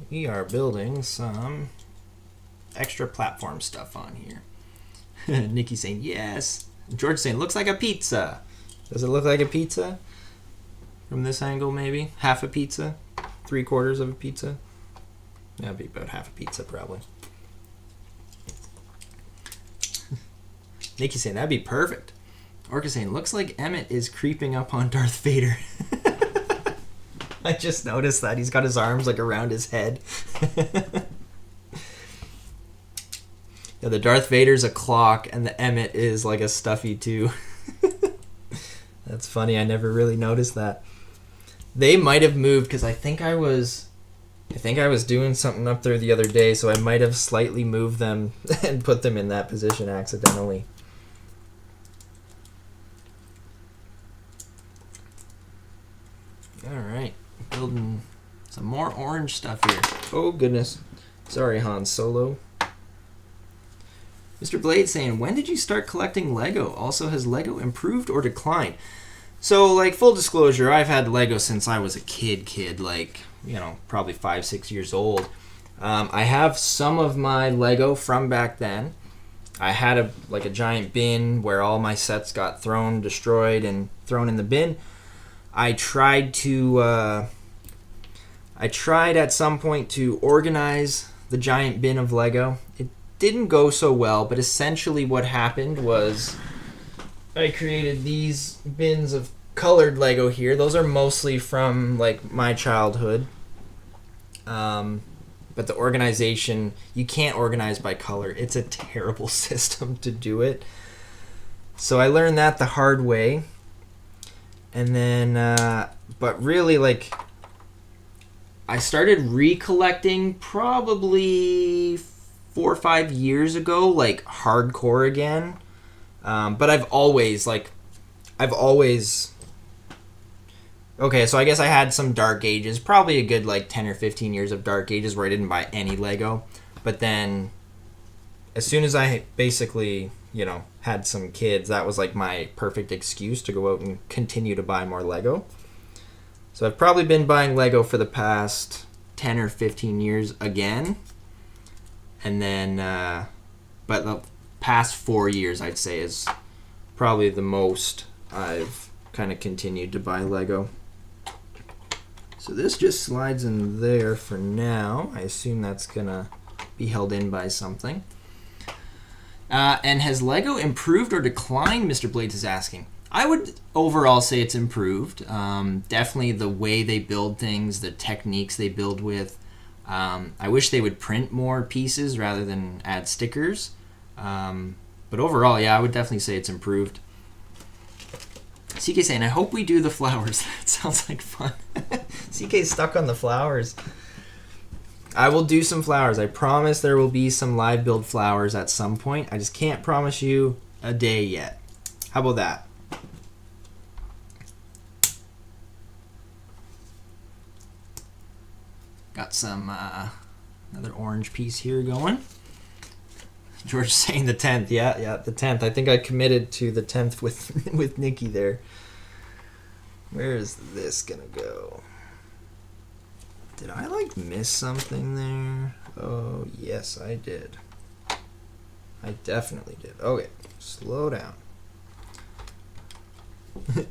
We are building some extra platform stuff on here. Nikki saying, yes. George saying, looks like a pizza. Does it look like a pizza? From this angle, maybe? Half a pizza? 3/4 of a pizza? That'd be about half a pizza, probably. Nikki saying, that'd be perfect. Orca saying, looks like Emmett is creeping up on Darth Vader. I just noticed that. He's got his arms like around his head. Yeah, the Darth Vader's a clock and the Emmett is like a stuffy too. That's funny. I never really noticed that. They might have moved because I think I was doing something up there the other day, so I might have slightly moved them and put them in that position accidentally. All right, building some more orange stuff here. Oh goodness, sorry Han Solo. Mr. Blade saying, when did you start collecting Lego? Also, has Lego improved or declined? So, like, full disclosure, I've had Lego since I was a kid, like, probably 5-6 years old. I have some of my Lego from back then. I had a giant bin where all my sets got thrown, destroyed, and thrown in the bin. I tried at some point to organize the giant bin of Lego. It didn't go so well, but essentially what happened was I created these bins of colored Lego here. Those are mostly from like my childhood. But the organization, you can't organize by color. It's a terrible system to do it. So I learned that the hard way. And then, but really, like, I started recollecting probably 4 or 5 years ago, like, hardcore again. But I've always, okay, so I guess I had some Dark Ages, probably a good, like, 10 or 15 years of Dark Ages where I didn't buy any Lego. But then, as soon as I basically, had some kids, that was like my perfect excuse to go out and continue to buy more Lego. So I've probably been buying Lego for the past 10 or 15 years again. And then, but the past 4 years, I'd say, is probably the most I've kind of continued to buy Lego. So this just slides in there for now. I assume that's going to be held in by something. And has Lego improved or declined, Mr. Blades is asking. I would overall say it's improved. Definitely the way they build things, the techniques they build with. I wish they would print more pieces rather than add stickers. But overall, yeah, I would definitely say it's improved. CK saying, I hope we do the flowers. That sounds like fun. CK's stuck on the flowers. I will do some flowers. I promise there will be some live build flowers at some point. I just can't promise you a day yet. How about that? Got some another orange piece here going. George saying the 10th. Yeah, the 10th. I think I committed to the 10th with Nikki there. Where is this gonna go? Did I miss something there? Oh, yes, I did. I definitely did. Okay, slow down.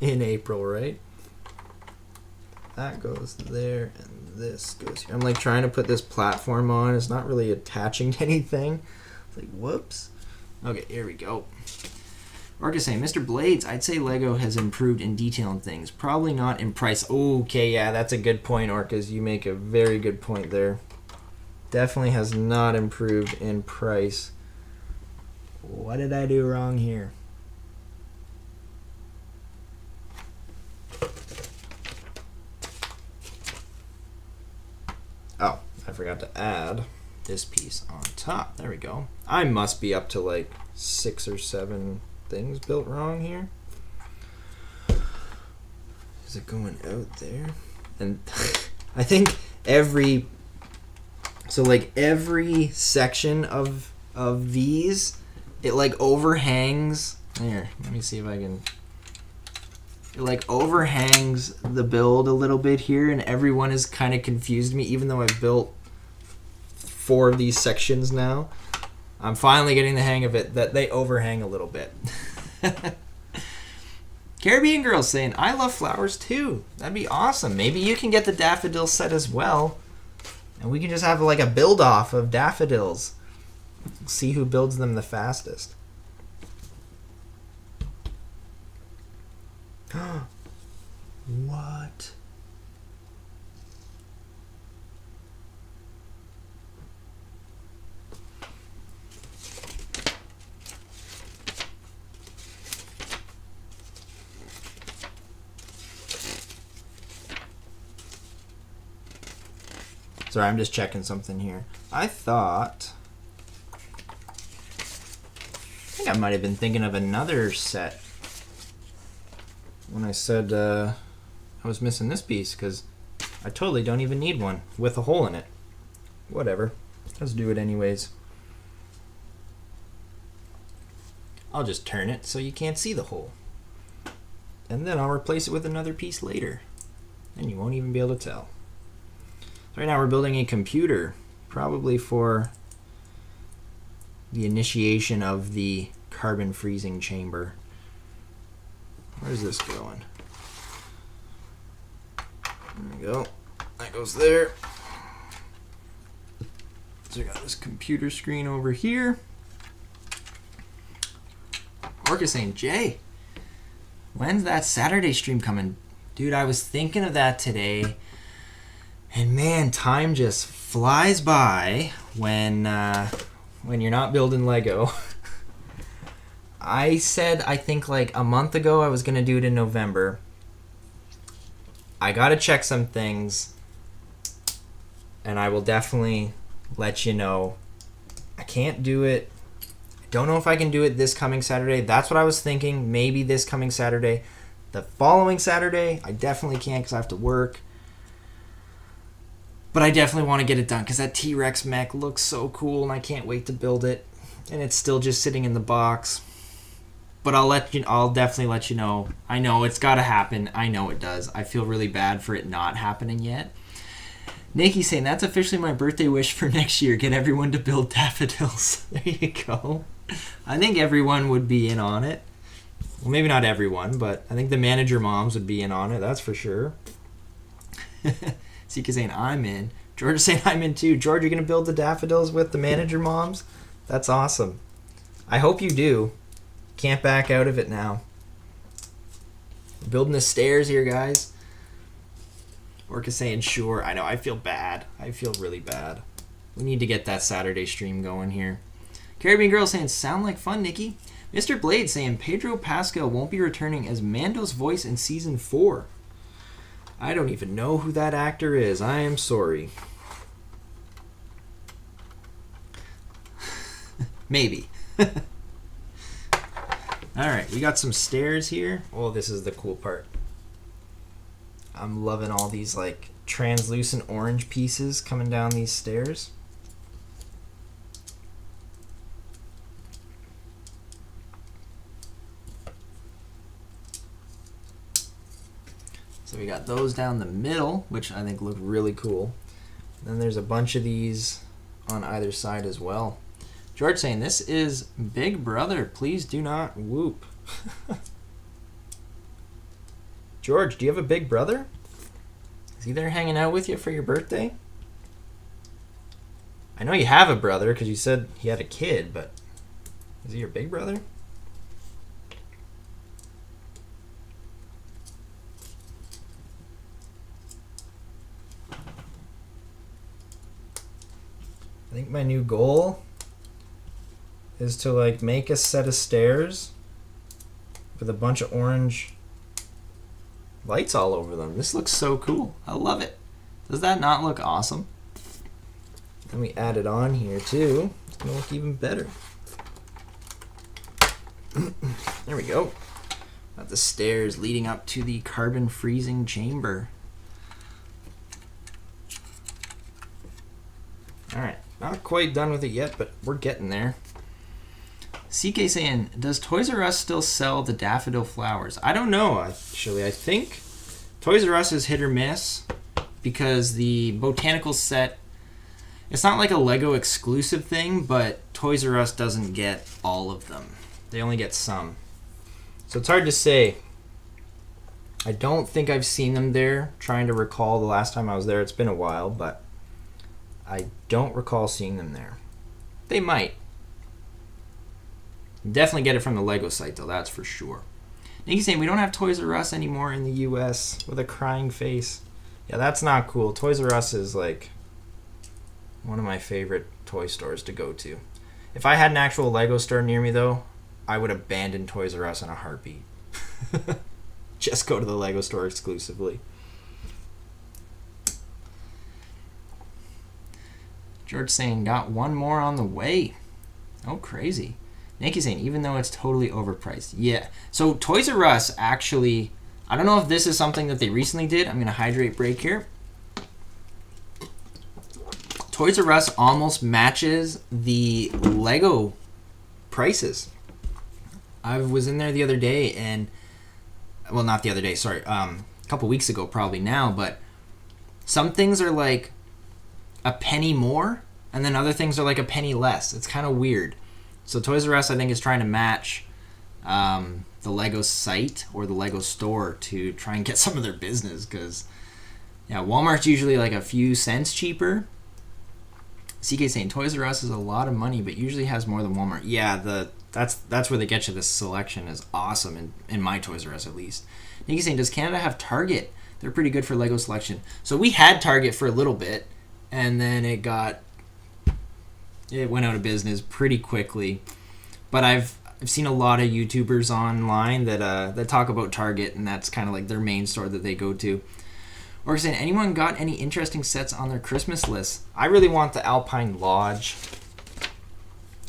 In April, right? That goes there and this goes here. I'm like trying to put this platform on. It's not really attaching to anything. It's like, whoops. Okay, here we go. Orca saying, Mr. Blades, I'd say Lego has improved in detail and things. Probably not in price. Okay, yeah, that's a good point, Orcas. You make a very good point there. Definitely has not improved in price. What did I do wrong here? Oh, I forgot to add this piece on top. There we go. I must be up to like 6 or 7 things built wrong here. Is it going out there? And I think every section of these, it like overhangs. Here, let me see if I can. It like overhangs the build a little bit here, and everyone has kind of confused me, even though I've built 4 of these sections now. I'm finally getting the hang of it, that they overhang a little bit. Caribbean Girl's saying, I love flowers too. That'd be awesome. Maybe you can get the daffodil set as well, and we can just have like a build-off of daffodils. See who builds them the fastest. What? Sorry, I'm just checking something here. I think I might have been thinking of another set when I said I was missing this piece, because I totally don't even need one with a hole in it. Whatever. Let's do it anyways. I'll just turn it so you can't see the hole. And then I'll replace it with another piece later. And you won't even be able to tell. So right now we're building a computer, probably for the initiation of the carbon freezing chamber. Where's this going? There we go. That goes there. So we got this computer screen over here. Orca saying, Jay, when's that Saturday stream coming? Dude, I was thinking of that today. And man, time just flies by when you're not building Lego. I said, I think like a month ago, I was going to do it in November. I got to check some things, and I will definitely let you know. I can't do it. I don't know if I can do it this coming Saturday. That's what I was thinking. Maybe this coming Saturday. The following Saturday, I definitely can't because I have to work. But I definitely want to get it done because that T-Rex mech looks so cool, and I can't wait to build it. And it's still just sitting in the box. But I'll definitely let you know. I know it's got to happen. I know it does. I feel really bad for it not happening yet. Nikki saying, that's officially my birthday wish for next year. Get everyone to build daffodils. There you go. I think everyone would be in on it. Well, maybe not everyone, but I think the manager moms would be in on it. That's for sure. Sika saying, I'm in. George is saying, I'm in too. George, you're going to build the daffodils with the manager moms? That's awesome. I hope you do. Can't back out of it now. We're building the stairs here, guys. Orca saying, sure. I know, I feel bad. I feel really bad. We need to get that Saturday stream going here. Caribbean Girl saying, sound like fun, Nikki. Mr. Blade saying, Pedro Pascal won't be returning as Mando's voice in Season 4. I don't even know who that actor is. I am sorry. Maybe. Alright, we got some stairs here. Oh, this is the cool part. I'm loving all these like translucent orange pieces coming down these stairs. So we got those down the middle, which I think look really cool. And then there's a bunch of these on either side as well. George saying, this is Big Brother. Please do not whoop. George, do you have a big brother? Is he there hanging out with you for your birthday? I know you have a brother because you said he had a kid, but is he your big brother? I think my new goal is to like make a set of stairs with a bunch of orange lights all over them. This looks so cool. I love it. Does that not look awesome? Then we add it on here too. It's gonna look even better. There we go. Got the stairs leading up to the carbon freezing chamber. Alright, not quite done with it yet, but we're getting there. CK saying, does Toys R Us still sell the daffodil flowers? I don't know, actually. I think Toys R Us is hit or miss because the botanical set, it's not like a Lego exclusive thing, but Toys R Us doesn't get all of them. They only get some. So it's hard to say. I don't think I've seen them there. Trying to recall the last time I was there. It's been a while, but I don't recall seeing them there. They might. Definitely get it from the Lego site, though, that's for sure. Nikki's saying, we don't have Toys R Us anymore in the US with a crying face. Yeah, that's not cool. Toys R Us is, like, one of my favorite toy stores to go to. If I had an actual Lego store near me, though, I would abandon Toys R Us in a heartbeat. Just go to the Lego store exclusively. George saying, got one more on the way. Oh, crazy. Nikki's saying, even though it's totally overpriced. Yeah. So Toys R Us actually, I don't know if this is something that they recently did. I'm going to hydrate break here. Toys R Us almost matches the Lego prices. I was in there the other day and, well, not the other day, sorry, a couple weeks ago probably now, but some things are like a penny more and then other things are like a penny less. It's kind of weird. So Toys R Us, I think, is trying to match the Lego site or the Lego store to try and get some of their business because, yeah, Walmart's usually like a few cents cheaper. CK saying Toys R Us is a lot of money, but usually has more than Walmart. Yeah, that's where they get you. This selection is awesome in my Toys R Us at least. Nikki saying, does Canada have Target? They're pretty good for Lego selection. So we had Target for a little bit, and then it went out of business pretty quickly. But I've seen a lot of YouTubers online that talk about Target, and that's kind of like their main store that they go to. Or saying, anyone got any interesting sets on their Christmas list? I really want the Alpine Lodge,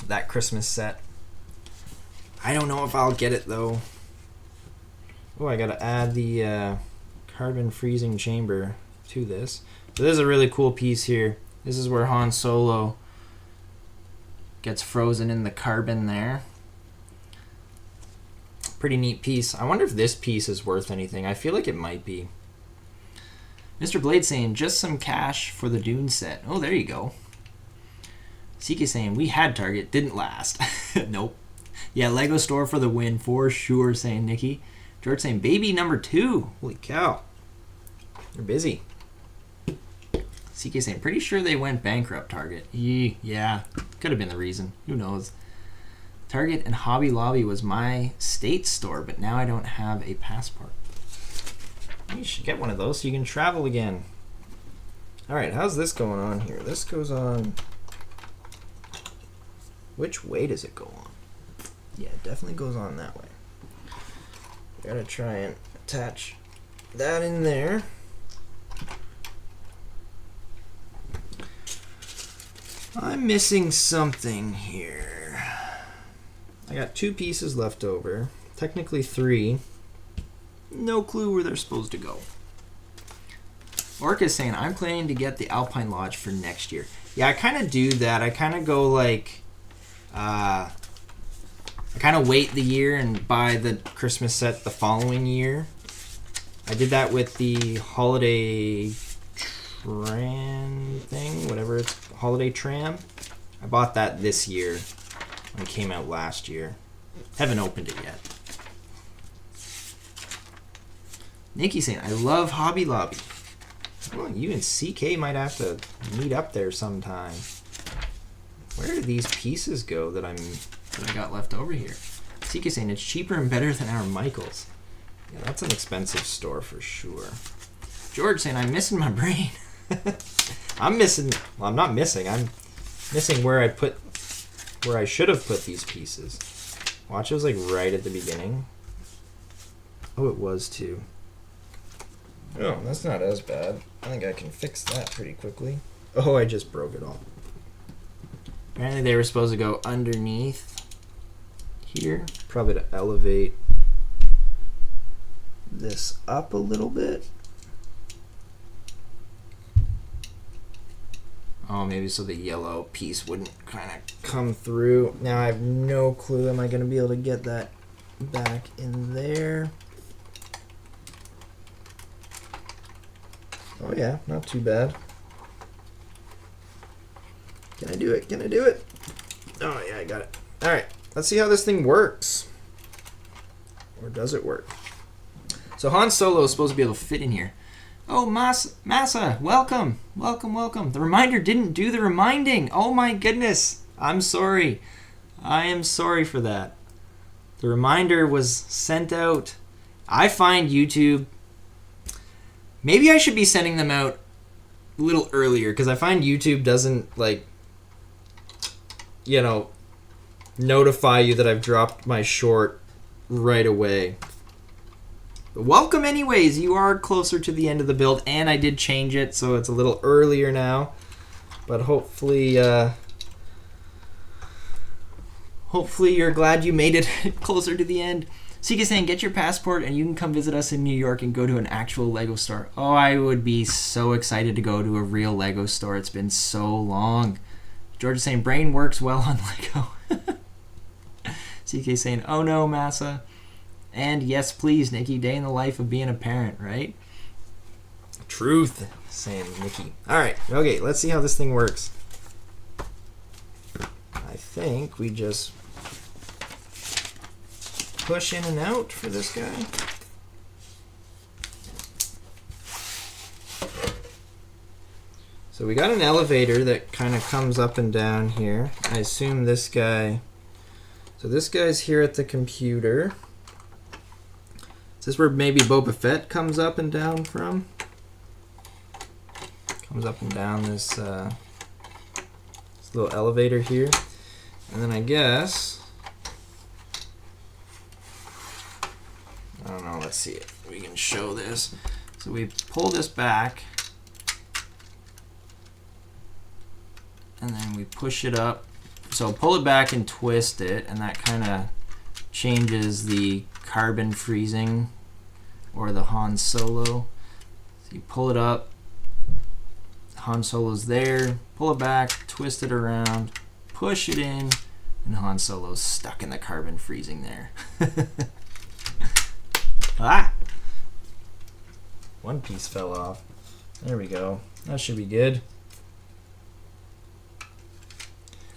that Christmas set. I don't know if I'll get it though. Oh, I gotta add the carbon freezing chamber to this. So this is a really cool piece here. This is where Han Solo gets frozen in the carbon there. Pretty neat piece. I wonder if this piece is worth anything. I feel like it might be. Mr. Blade saying, just some cash for the Dune set. Oh, there you go. CK saying, we had Target, didn't last. Nope. Yeah, Lego store for the win, for sure, saying Nikki. George saying, baby number 2. Holy cow. They're busy. CK saying, pretty sure they went bankrupt, Target. Yeah, could have been the reason. Who knows? Target and Hobby Lobby was my state store, but now I don't have a passport. You should get one of those so you can travel again. Alright, how's this going on here? This goes on... Which way does it go on? Yeah, it definitely goes on that way. Gotta try and attach that in there. I'm missing something here. I got 2 pieces left over. Technically 3. No clue where they're supposed to go. Orca's saying, I'm planning to get the Alpine Lodge for next year. Yeah, I kind of do that. I kind of go like... I kind of wait the year and buy the Christmas set the following year. I did that with the Holiday Tram thing, whatever it's... Holiday Tram. I bought that this year when it came out last year. Haven't opened it yet. Nikki saying, I love Hobby Lobby. Well, you and CK might have to meet up there sometime. Where do these pieces go that I got left over here? CK saying it's cheaper and better than our Michaels. Yeah, that's an expensive store for sure. George saying I'm missing my brain. I'm missing. Well, I'm not missing. I'm missing where I should have put these pieces. Watch, it was like right at the beginning. Oh, it was too. Oh, that's not as bad. I think I can fix that pretty quickly. Oh, I just broke it all. Apparently they were supposed to go underneath here. Probably to elevate this up a little bit. Oh, maybe so the yellow piece wouldn't kind of come through. Now I have no clue. Am I going to be able to get that back in there? Oh yeah, not too bad. Can I do it? Can I do it? Oh yeah, I got it. All right, let's see how this thing works. Or does it work? So Han Solo is supposed to be able to fit in here. Oh, Massa, welcome, welcome, welcome. The reminder didn't do the reminding. Oh my goodness, I'm sorry. I am sorry for that. The reminder was sent out. I find YouTube, maybe I should be sending them out a little earlier because I find YouTube doesn't, like, you know, notify you that I've dropped my short right away. Welcome anyways, you are closer to the end of the build, and I did change it so it's a little earlier now, but hopefully you're glad you made it closer to the end. Sika's saying get your passport and you can come visit us in New York and go to an actual Lego store. Oh, I would be so excited to go to a real Lego store. It's been so long. George is saying brain works well on Lego. CK saying oh no, Massa. And yes, please, Nikki, day in the life of being a parent, right? Truth, saying Nikki. All right, okay, let's see how this thing works. I think we just push in and out for this guy. So we got an elevator that kind of comes up and down here. I assume this guy, so this guy's here at the computer. Is this where maybe Boba Fett comes up and down from? Comes up and down this little elevator here. And then I guess, I don't know, let's see if we can show this. So we pull this back, and then we push it up. So pull it back and twist it, and that kind of changes the carbon freezing or the Han Solo. So you pull it up, Han Solo's there, pull it back, twist it around, push it in, and Han Solo's stuck in the carbon freezing there. Ah! One piece fell off. There we go. That should be good.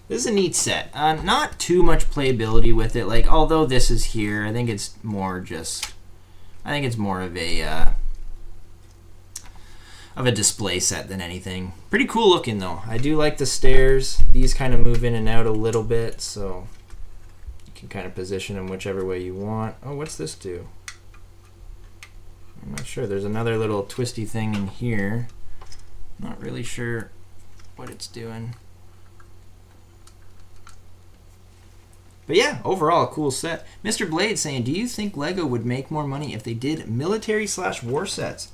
This is a neat set. Not too much playability with it. Like, although this is here, I think it's more just, I think it's more of a display set than anything. Pretty cool looking though. I do like the stairs. These kind of move in and out a little bit, so you can kind of position them whichever way you want. Oh, what's this do? I'm not sure. There's another little twisty thing in here. Not really sure what it's doing. But yeah, overall, a cool set. Mr. Blade saying, do you think LEGO would make more money if they did military/war sets?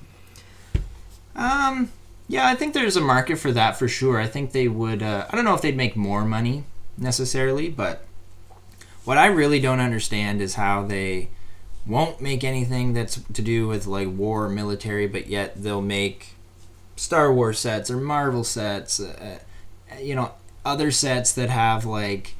Yeah, I think there's a market for that for sure. I think they would, I don't know if they'd make more money necessarily, but what I really don't understand is how they won't make anything that's to do with like war or military, but yet they'll make Star Wars sets or Marvel sets, you know, other sets that have like,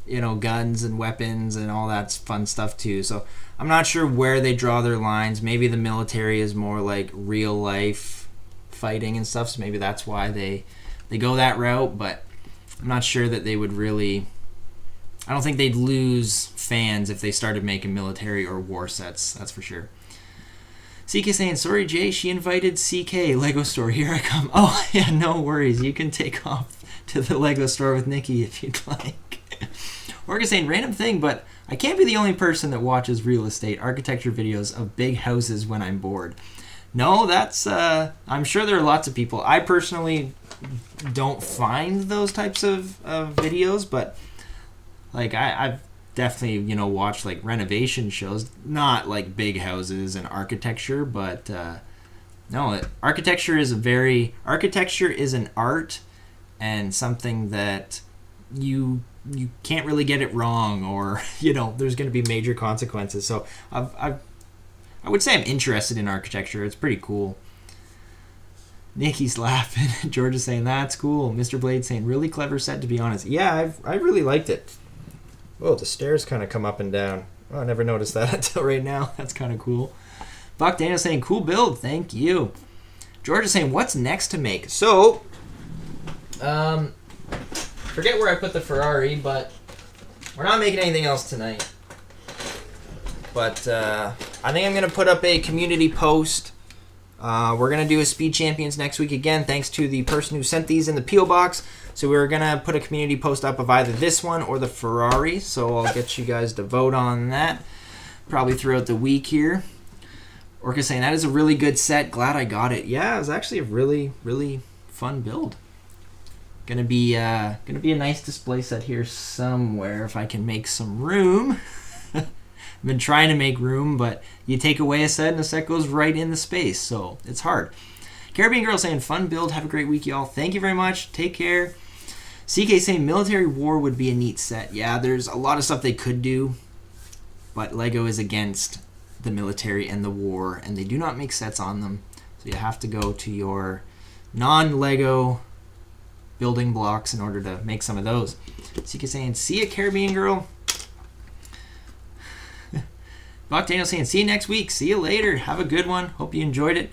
you know, guns and weapons and all that fun stuff too. So I'm not sure where they draw their lines. Maybe the military is more like real life fighting and stuff, so maybe that's why they go that route, but I'm not sure that they would really, I don't think they'd lose fans if they started making military or war sets, that's for sure. CK saying, sorry, Jay, she invited CK, Lego store. Here I come. Oh, yeah, no worries. You can take off to the Lego store with Nikki if you'd like. Orca saying, random thing, but I can't be the only person that watches real estate architecture videos of big houses when I'm bored. No, that's, I'm sure there are lots of people. I personally don't find those types of videos, but like I've definitely, you know, watched like renovation shows, not like big houses and architecture, but no, architecture is an art and something that you can't really get it wrong, or you know, there's going to be major consequences. So I would say I'm interested in architecture. It's pretty cool. Nikki's laughing. George is saying, that's cool. Mr. Blade saying, really clever set, to be honest. Yeah, I really liked it. Oh, the stairs kind of come up and down. Oh, I never noticed that until right now. That's kind of cool. Buck Daniel saying, cool build. Thank you. George is saying, what's next to make? So, forget where I put the Ferrari, but we're not making anything else tonight. But I think I'm going to put up a community post. We're going to do a Speed Champions next week again, thanks to the person who sent these in the P.O. box. So we're going to put a community post up of either this one or the Ferrari. So I'll get you guys to vote on that probably throughout the week here. Orca saying, that is a really good set. Glad I got it. Yeah, it was actually a really, really fun build. Gonna be a nice display set here somewhere if I can make some room. I've been trying to make room, but you take away a set and the set goes right in the space, so it's hard. Caribbean Girl saying, fun build. Have a great week, y'all. Thank you very much. Take care. CK saying, military war would be a neat set. Yeah, there's a lot of stuff they could do, but Lego is against the military and the war, and they do not make sets on them. So you have to go to your non-Lego building blocks in order to make some of those. CK saying, see ya, Caribbean Girl. Buck Daniel saying, see you next week. See you later. Have a good one. Hope you enjoyed it.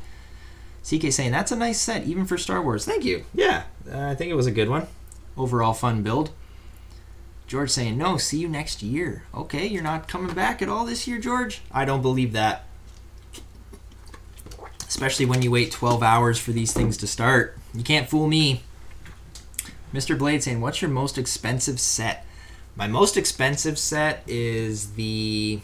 CK saying, that's a nice set, even for Star Wars. Thank you. Yeah, I think it was a good one. Overall fun build. George saying, no, see you next year. Okay, you're not coming back at all this year, George? I don't believe that. Especially when you wait 12 hours for these things to start. You can't fool me. Mr. Blade saying, what's your most expensive set? My most expensive set is the...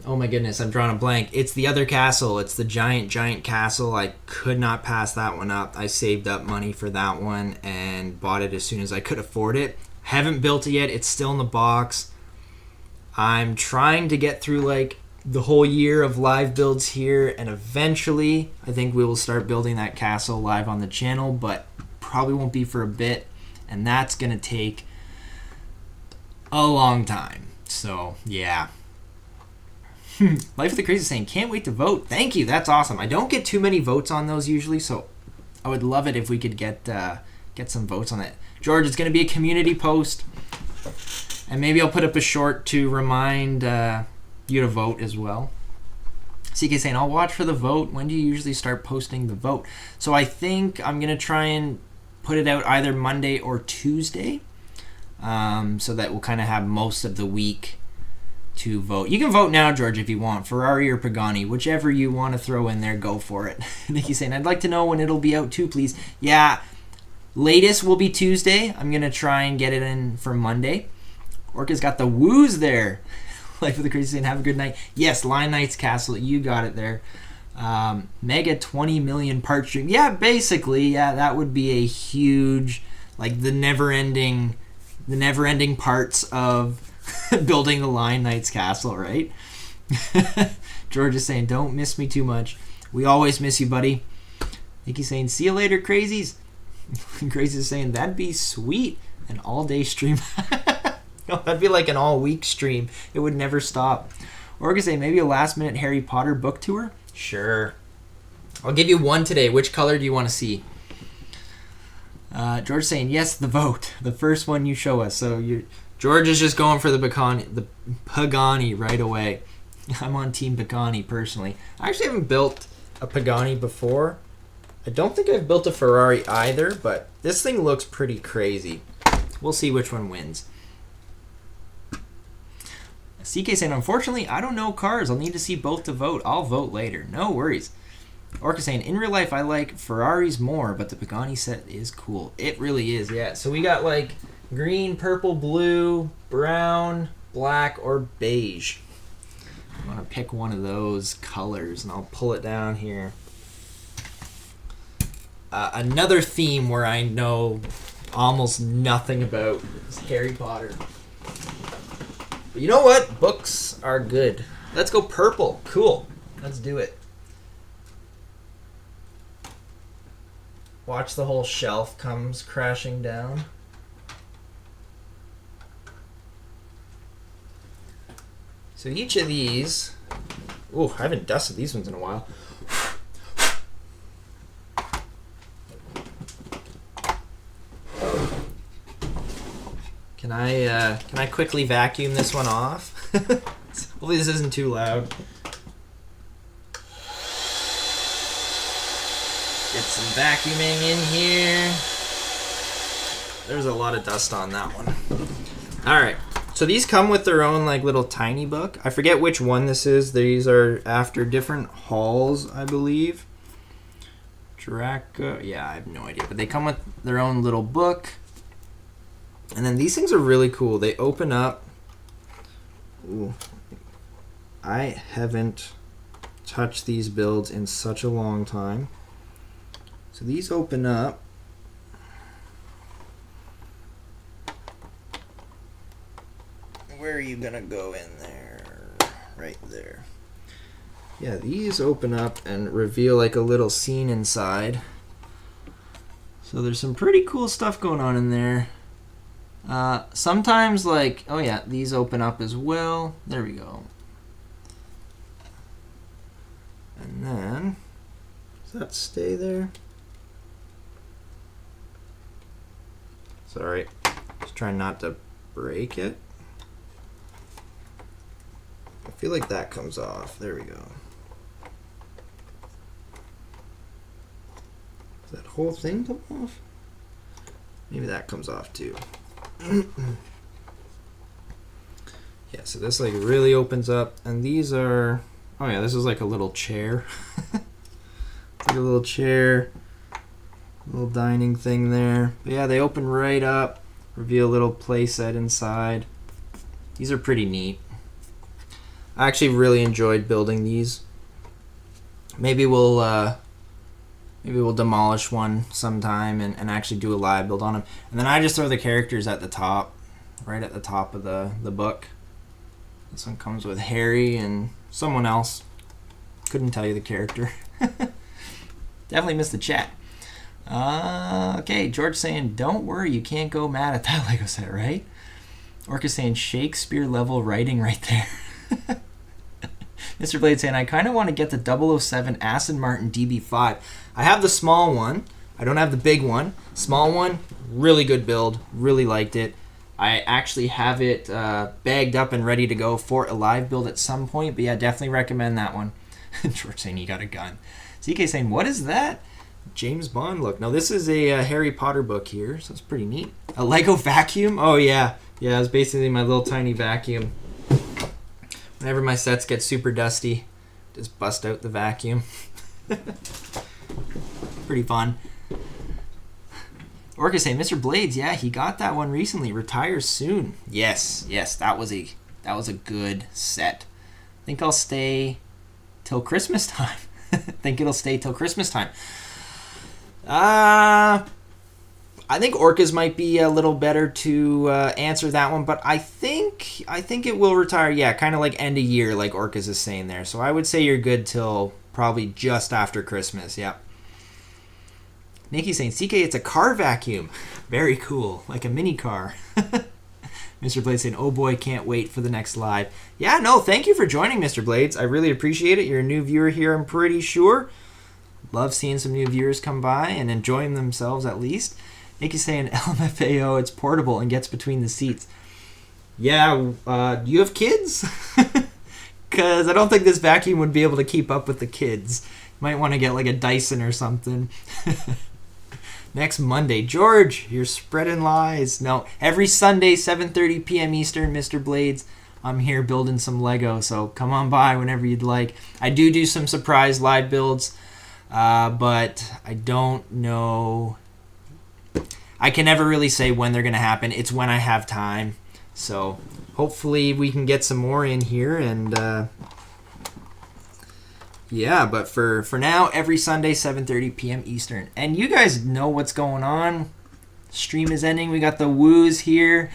oh my goodness, I'm drawing a blank. It's the other castle. It's the giant castle. I could not pass that one up. I saved up money for that one and bought it as soon as I could afford it. Haven't built it yet. It's still in the box. I'm trying to get through like the whole year of live builds here, and eventually I think we will start building that castle live on the channel, but probably won't be for a bit, and that's going to take a long time. So, yeah. Life of the Crazy saying, can't wait to vote. Thank you. That's awesome. I don't get too many votes on those usually, so I would love it if we could get some votes on it. George, it's going to be a community post, and maybe I'll put up a short to remind you to vote as well. CK saying, I'll watch for the vote. When do you usually start posting the vote? So I think I'm going to try and put it out either Monday or Tuesday, so that we'll kind of have most of the week to vote. You can vote now, George, if you want. Ferrari or Pagani, whichever you want to throw in there, go for it. Nikki saying, I'd like to know when it'll be out too, please. Yeah, latest will be Tuesday. I'm going to try and get it in for Monday. Orca's got the woos there. Life of the Crazy saying, have a good night. Yes, Lion Knight's Castle, you got it there. Mega 20 million part stream. Yeah, basically, yeah, that would be a huge, like the never-ending parts of building the Lion Knight's Castle, right? George is saying, don't miss me too much. We always miss you, buddy. Nikki's saying, see you later, crazies. Crazy is saying, that'd be sweet. An all-day stream. No, that'd be like an all-week stream. It would never stop. Or saying, maybe a last-minute Harry Potter book tour? Sure. I'll give you one today. Which color do you want to see? George saying, yes, the vote. The first one you show us. So George is just going for the Pagani right away. I'm on Team Pagani personally. I actually haven't built a Pagani before. I don't think I've built a Ferrari either, but this thing looks pretty crazy. We'll see which one wins. CK saying, unfortunately, I don't know cars. I'll need to see both to vote. I'll vote later. No worries. Orca saying, in real life, I like Ferraris more, but the Pagani set is cool. It really is, yeah. So we got like green, purple, blue, brown, black, or beige. I'm going to pick one of those colors, and I'll pull it down here. Another theme where I know almost nothing about is Harry Potter. But you know what? Books are good. Let's go purple. Cool. Let's do it. Watch the whole shelf comes crashing down. So each of these... Ooh, I haven't dusted these ones in a while. Can I quickly vacuum this one off? Hopefully this isn't too loud. Get some vacuuming in here. There's a lot of dust on that one. Alright, so these come with their own like little tiny book. I forget which one this is. These are after different halls, I believe. Draca, yeah, I have no idea. But they come with their own little book. And then these things are really cool. They open up. Ooh. I haven't touched these builds in such a long time. So these open up. Where are you gonna go in there? Right there. Yeah, these open up and reveal like a little scene inside. So there's some pretty cool stuff going on in there. Sometimes like, oh yeah, these open up as well. There we go. And then, does that stay there? Sorry, just trying not to break it. I feel like that comes off. There we go. Does that whole thing come off? Maybe that comes off too. Yeah, so this like really opens up, and these are, oh yeah, this is like a little chair. It's like a little chair, little dining thing there. But yeah, they open right up, reveal a little play set inside. These are pretty neat. I actually really enjoyed building these. Maybe we'll demolish one sometime and actually do a live build on them. And then I just throw the characters at the top, right at the top of the book. This one comes with Harry and someone else. Couldn't tell you the character. Definitely missed the chat. Okay, George saying, don't worry, you can't go mad at that Lego set, right? Orca saying, Shakespeare level writing right there. Mr. Blade saying, I kind of want to get the 007 Aston Martin DB5. I have the small one. I don't have the big one. Small one, really good build. Really liked it. I actually have it bagged up and ready to go for a live build at some point. But yeah, definitely recommend that one. George saying, you got a gun. CK saying, what is that? James Bond look. No, this is a Harry Potter book here, so it's pretty neat. A Lego vacuum? Oh, yeah. Yeah, it's basically my little tiny vacuum. Whenever my sets get super dusty, just bust out the vacuum. Pretty fun. Orca saying, Mr. Blades, yeah, he got that one recently. Retires soon. Yes, that was a good set. I think I'll stay till Christmas time. Think it'll stay till Christmas time. I think Orcas might be a little better to answer that one, but I think it will retire, yeah, kind of like end of year, like Orcas is saying there. So I would say you're good till probably just after Christmas, yeah. Nikki's saying, CK, it's a car vacuum. Very cool, like a mini car. Mr. Blades saying, oh boy, can't wait for the next live. Yeah, no, thank you for joining, Mr. Blades. I really appreciate it. You're a new viewer here, I'm pretty sure. Love seeing some new viewers come by and enjoying themselves at least. Nikki's saying, LMFAO, it's portable and gets between the seats. Yeah, do you have kids? Because I don't think this vacuum would be able to keep up with the kids. Might want to get like a Dyson or something. Next Monday. George, you're spreading lies. No, every Sunday, 7:30 p.m. Eastern, Mr. Blades, I'm here building some Lego, so come on by whenever you'd like. I do some surprise live builds, but I don't know. I can never really say when they're going to happen. It's when I have time. So hopefully we can get some more in here. And yeah, but for now, every Sunday, 7:30 p.m. Eastern. And you guys know what's going on. Stream is ending. We got the woos here.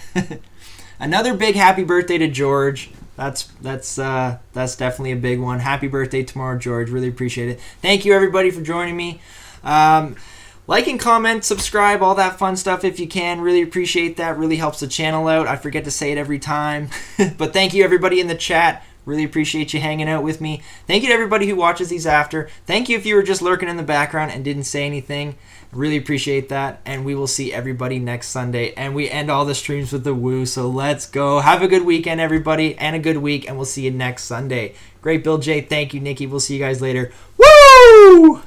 Another big happy birthday to George. That's definitely a big one. Happy birthday tomorrow, George. Really appreciate it. Thank you, everybody, for joining me. Like and comment, subscribe, all that fun stuff if you can. Really appreciate that. Really helps the channel out. I forget to say it every time. But thank you, everybody in the chat. Really appreciate you hanging out with me. Thank you to everybody who watches these after. Thank you if you were just lurking in the background and didn't say anything. Really appreciate that. And we will see everybody next Sunday. And we end all the streams with the woo. So let's go. Have a good weekend, everybody, and a good week. And we'll see you next Sunday. Great build, Jay. Thank you, Nikki. We'll see you guys later. Woo!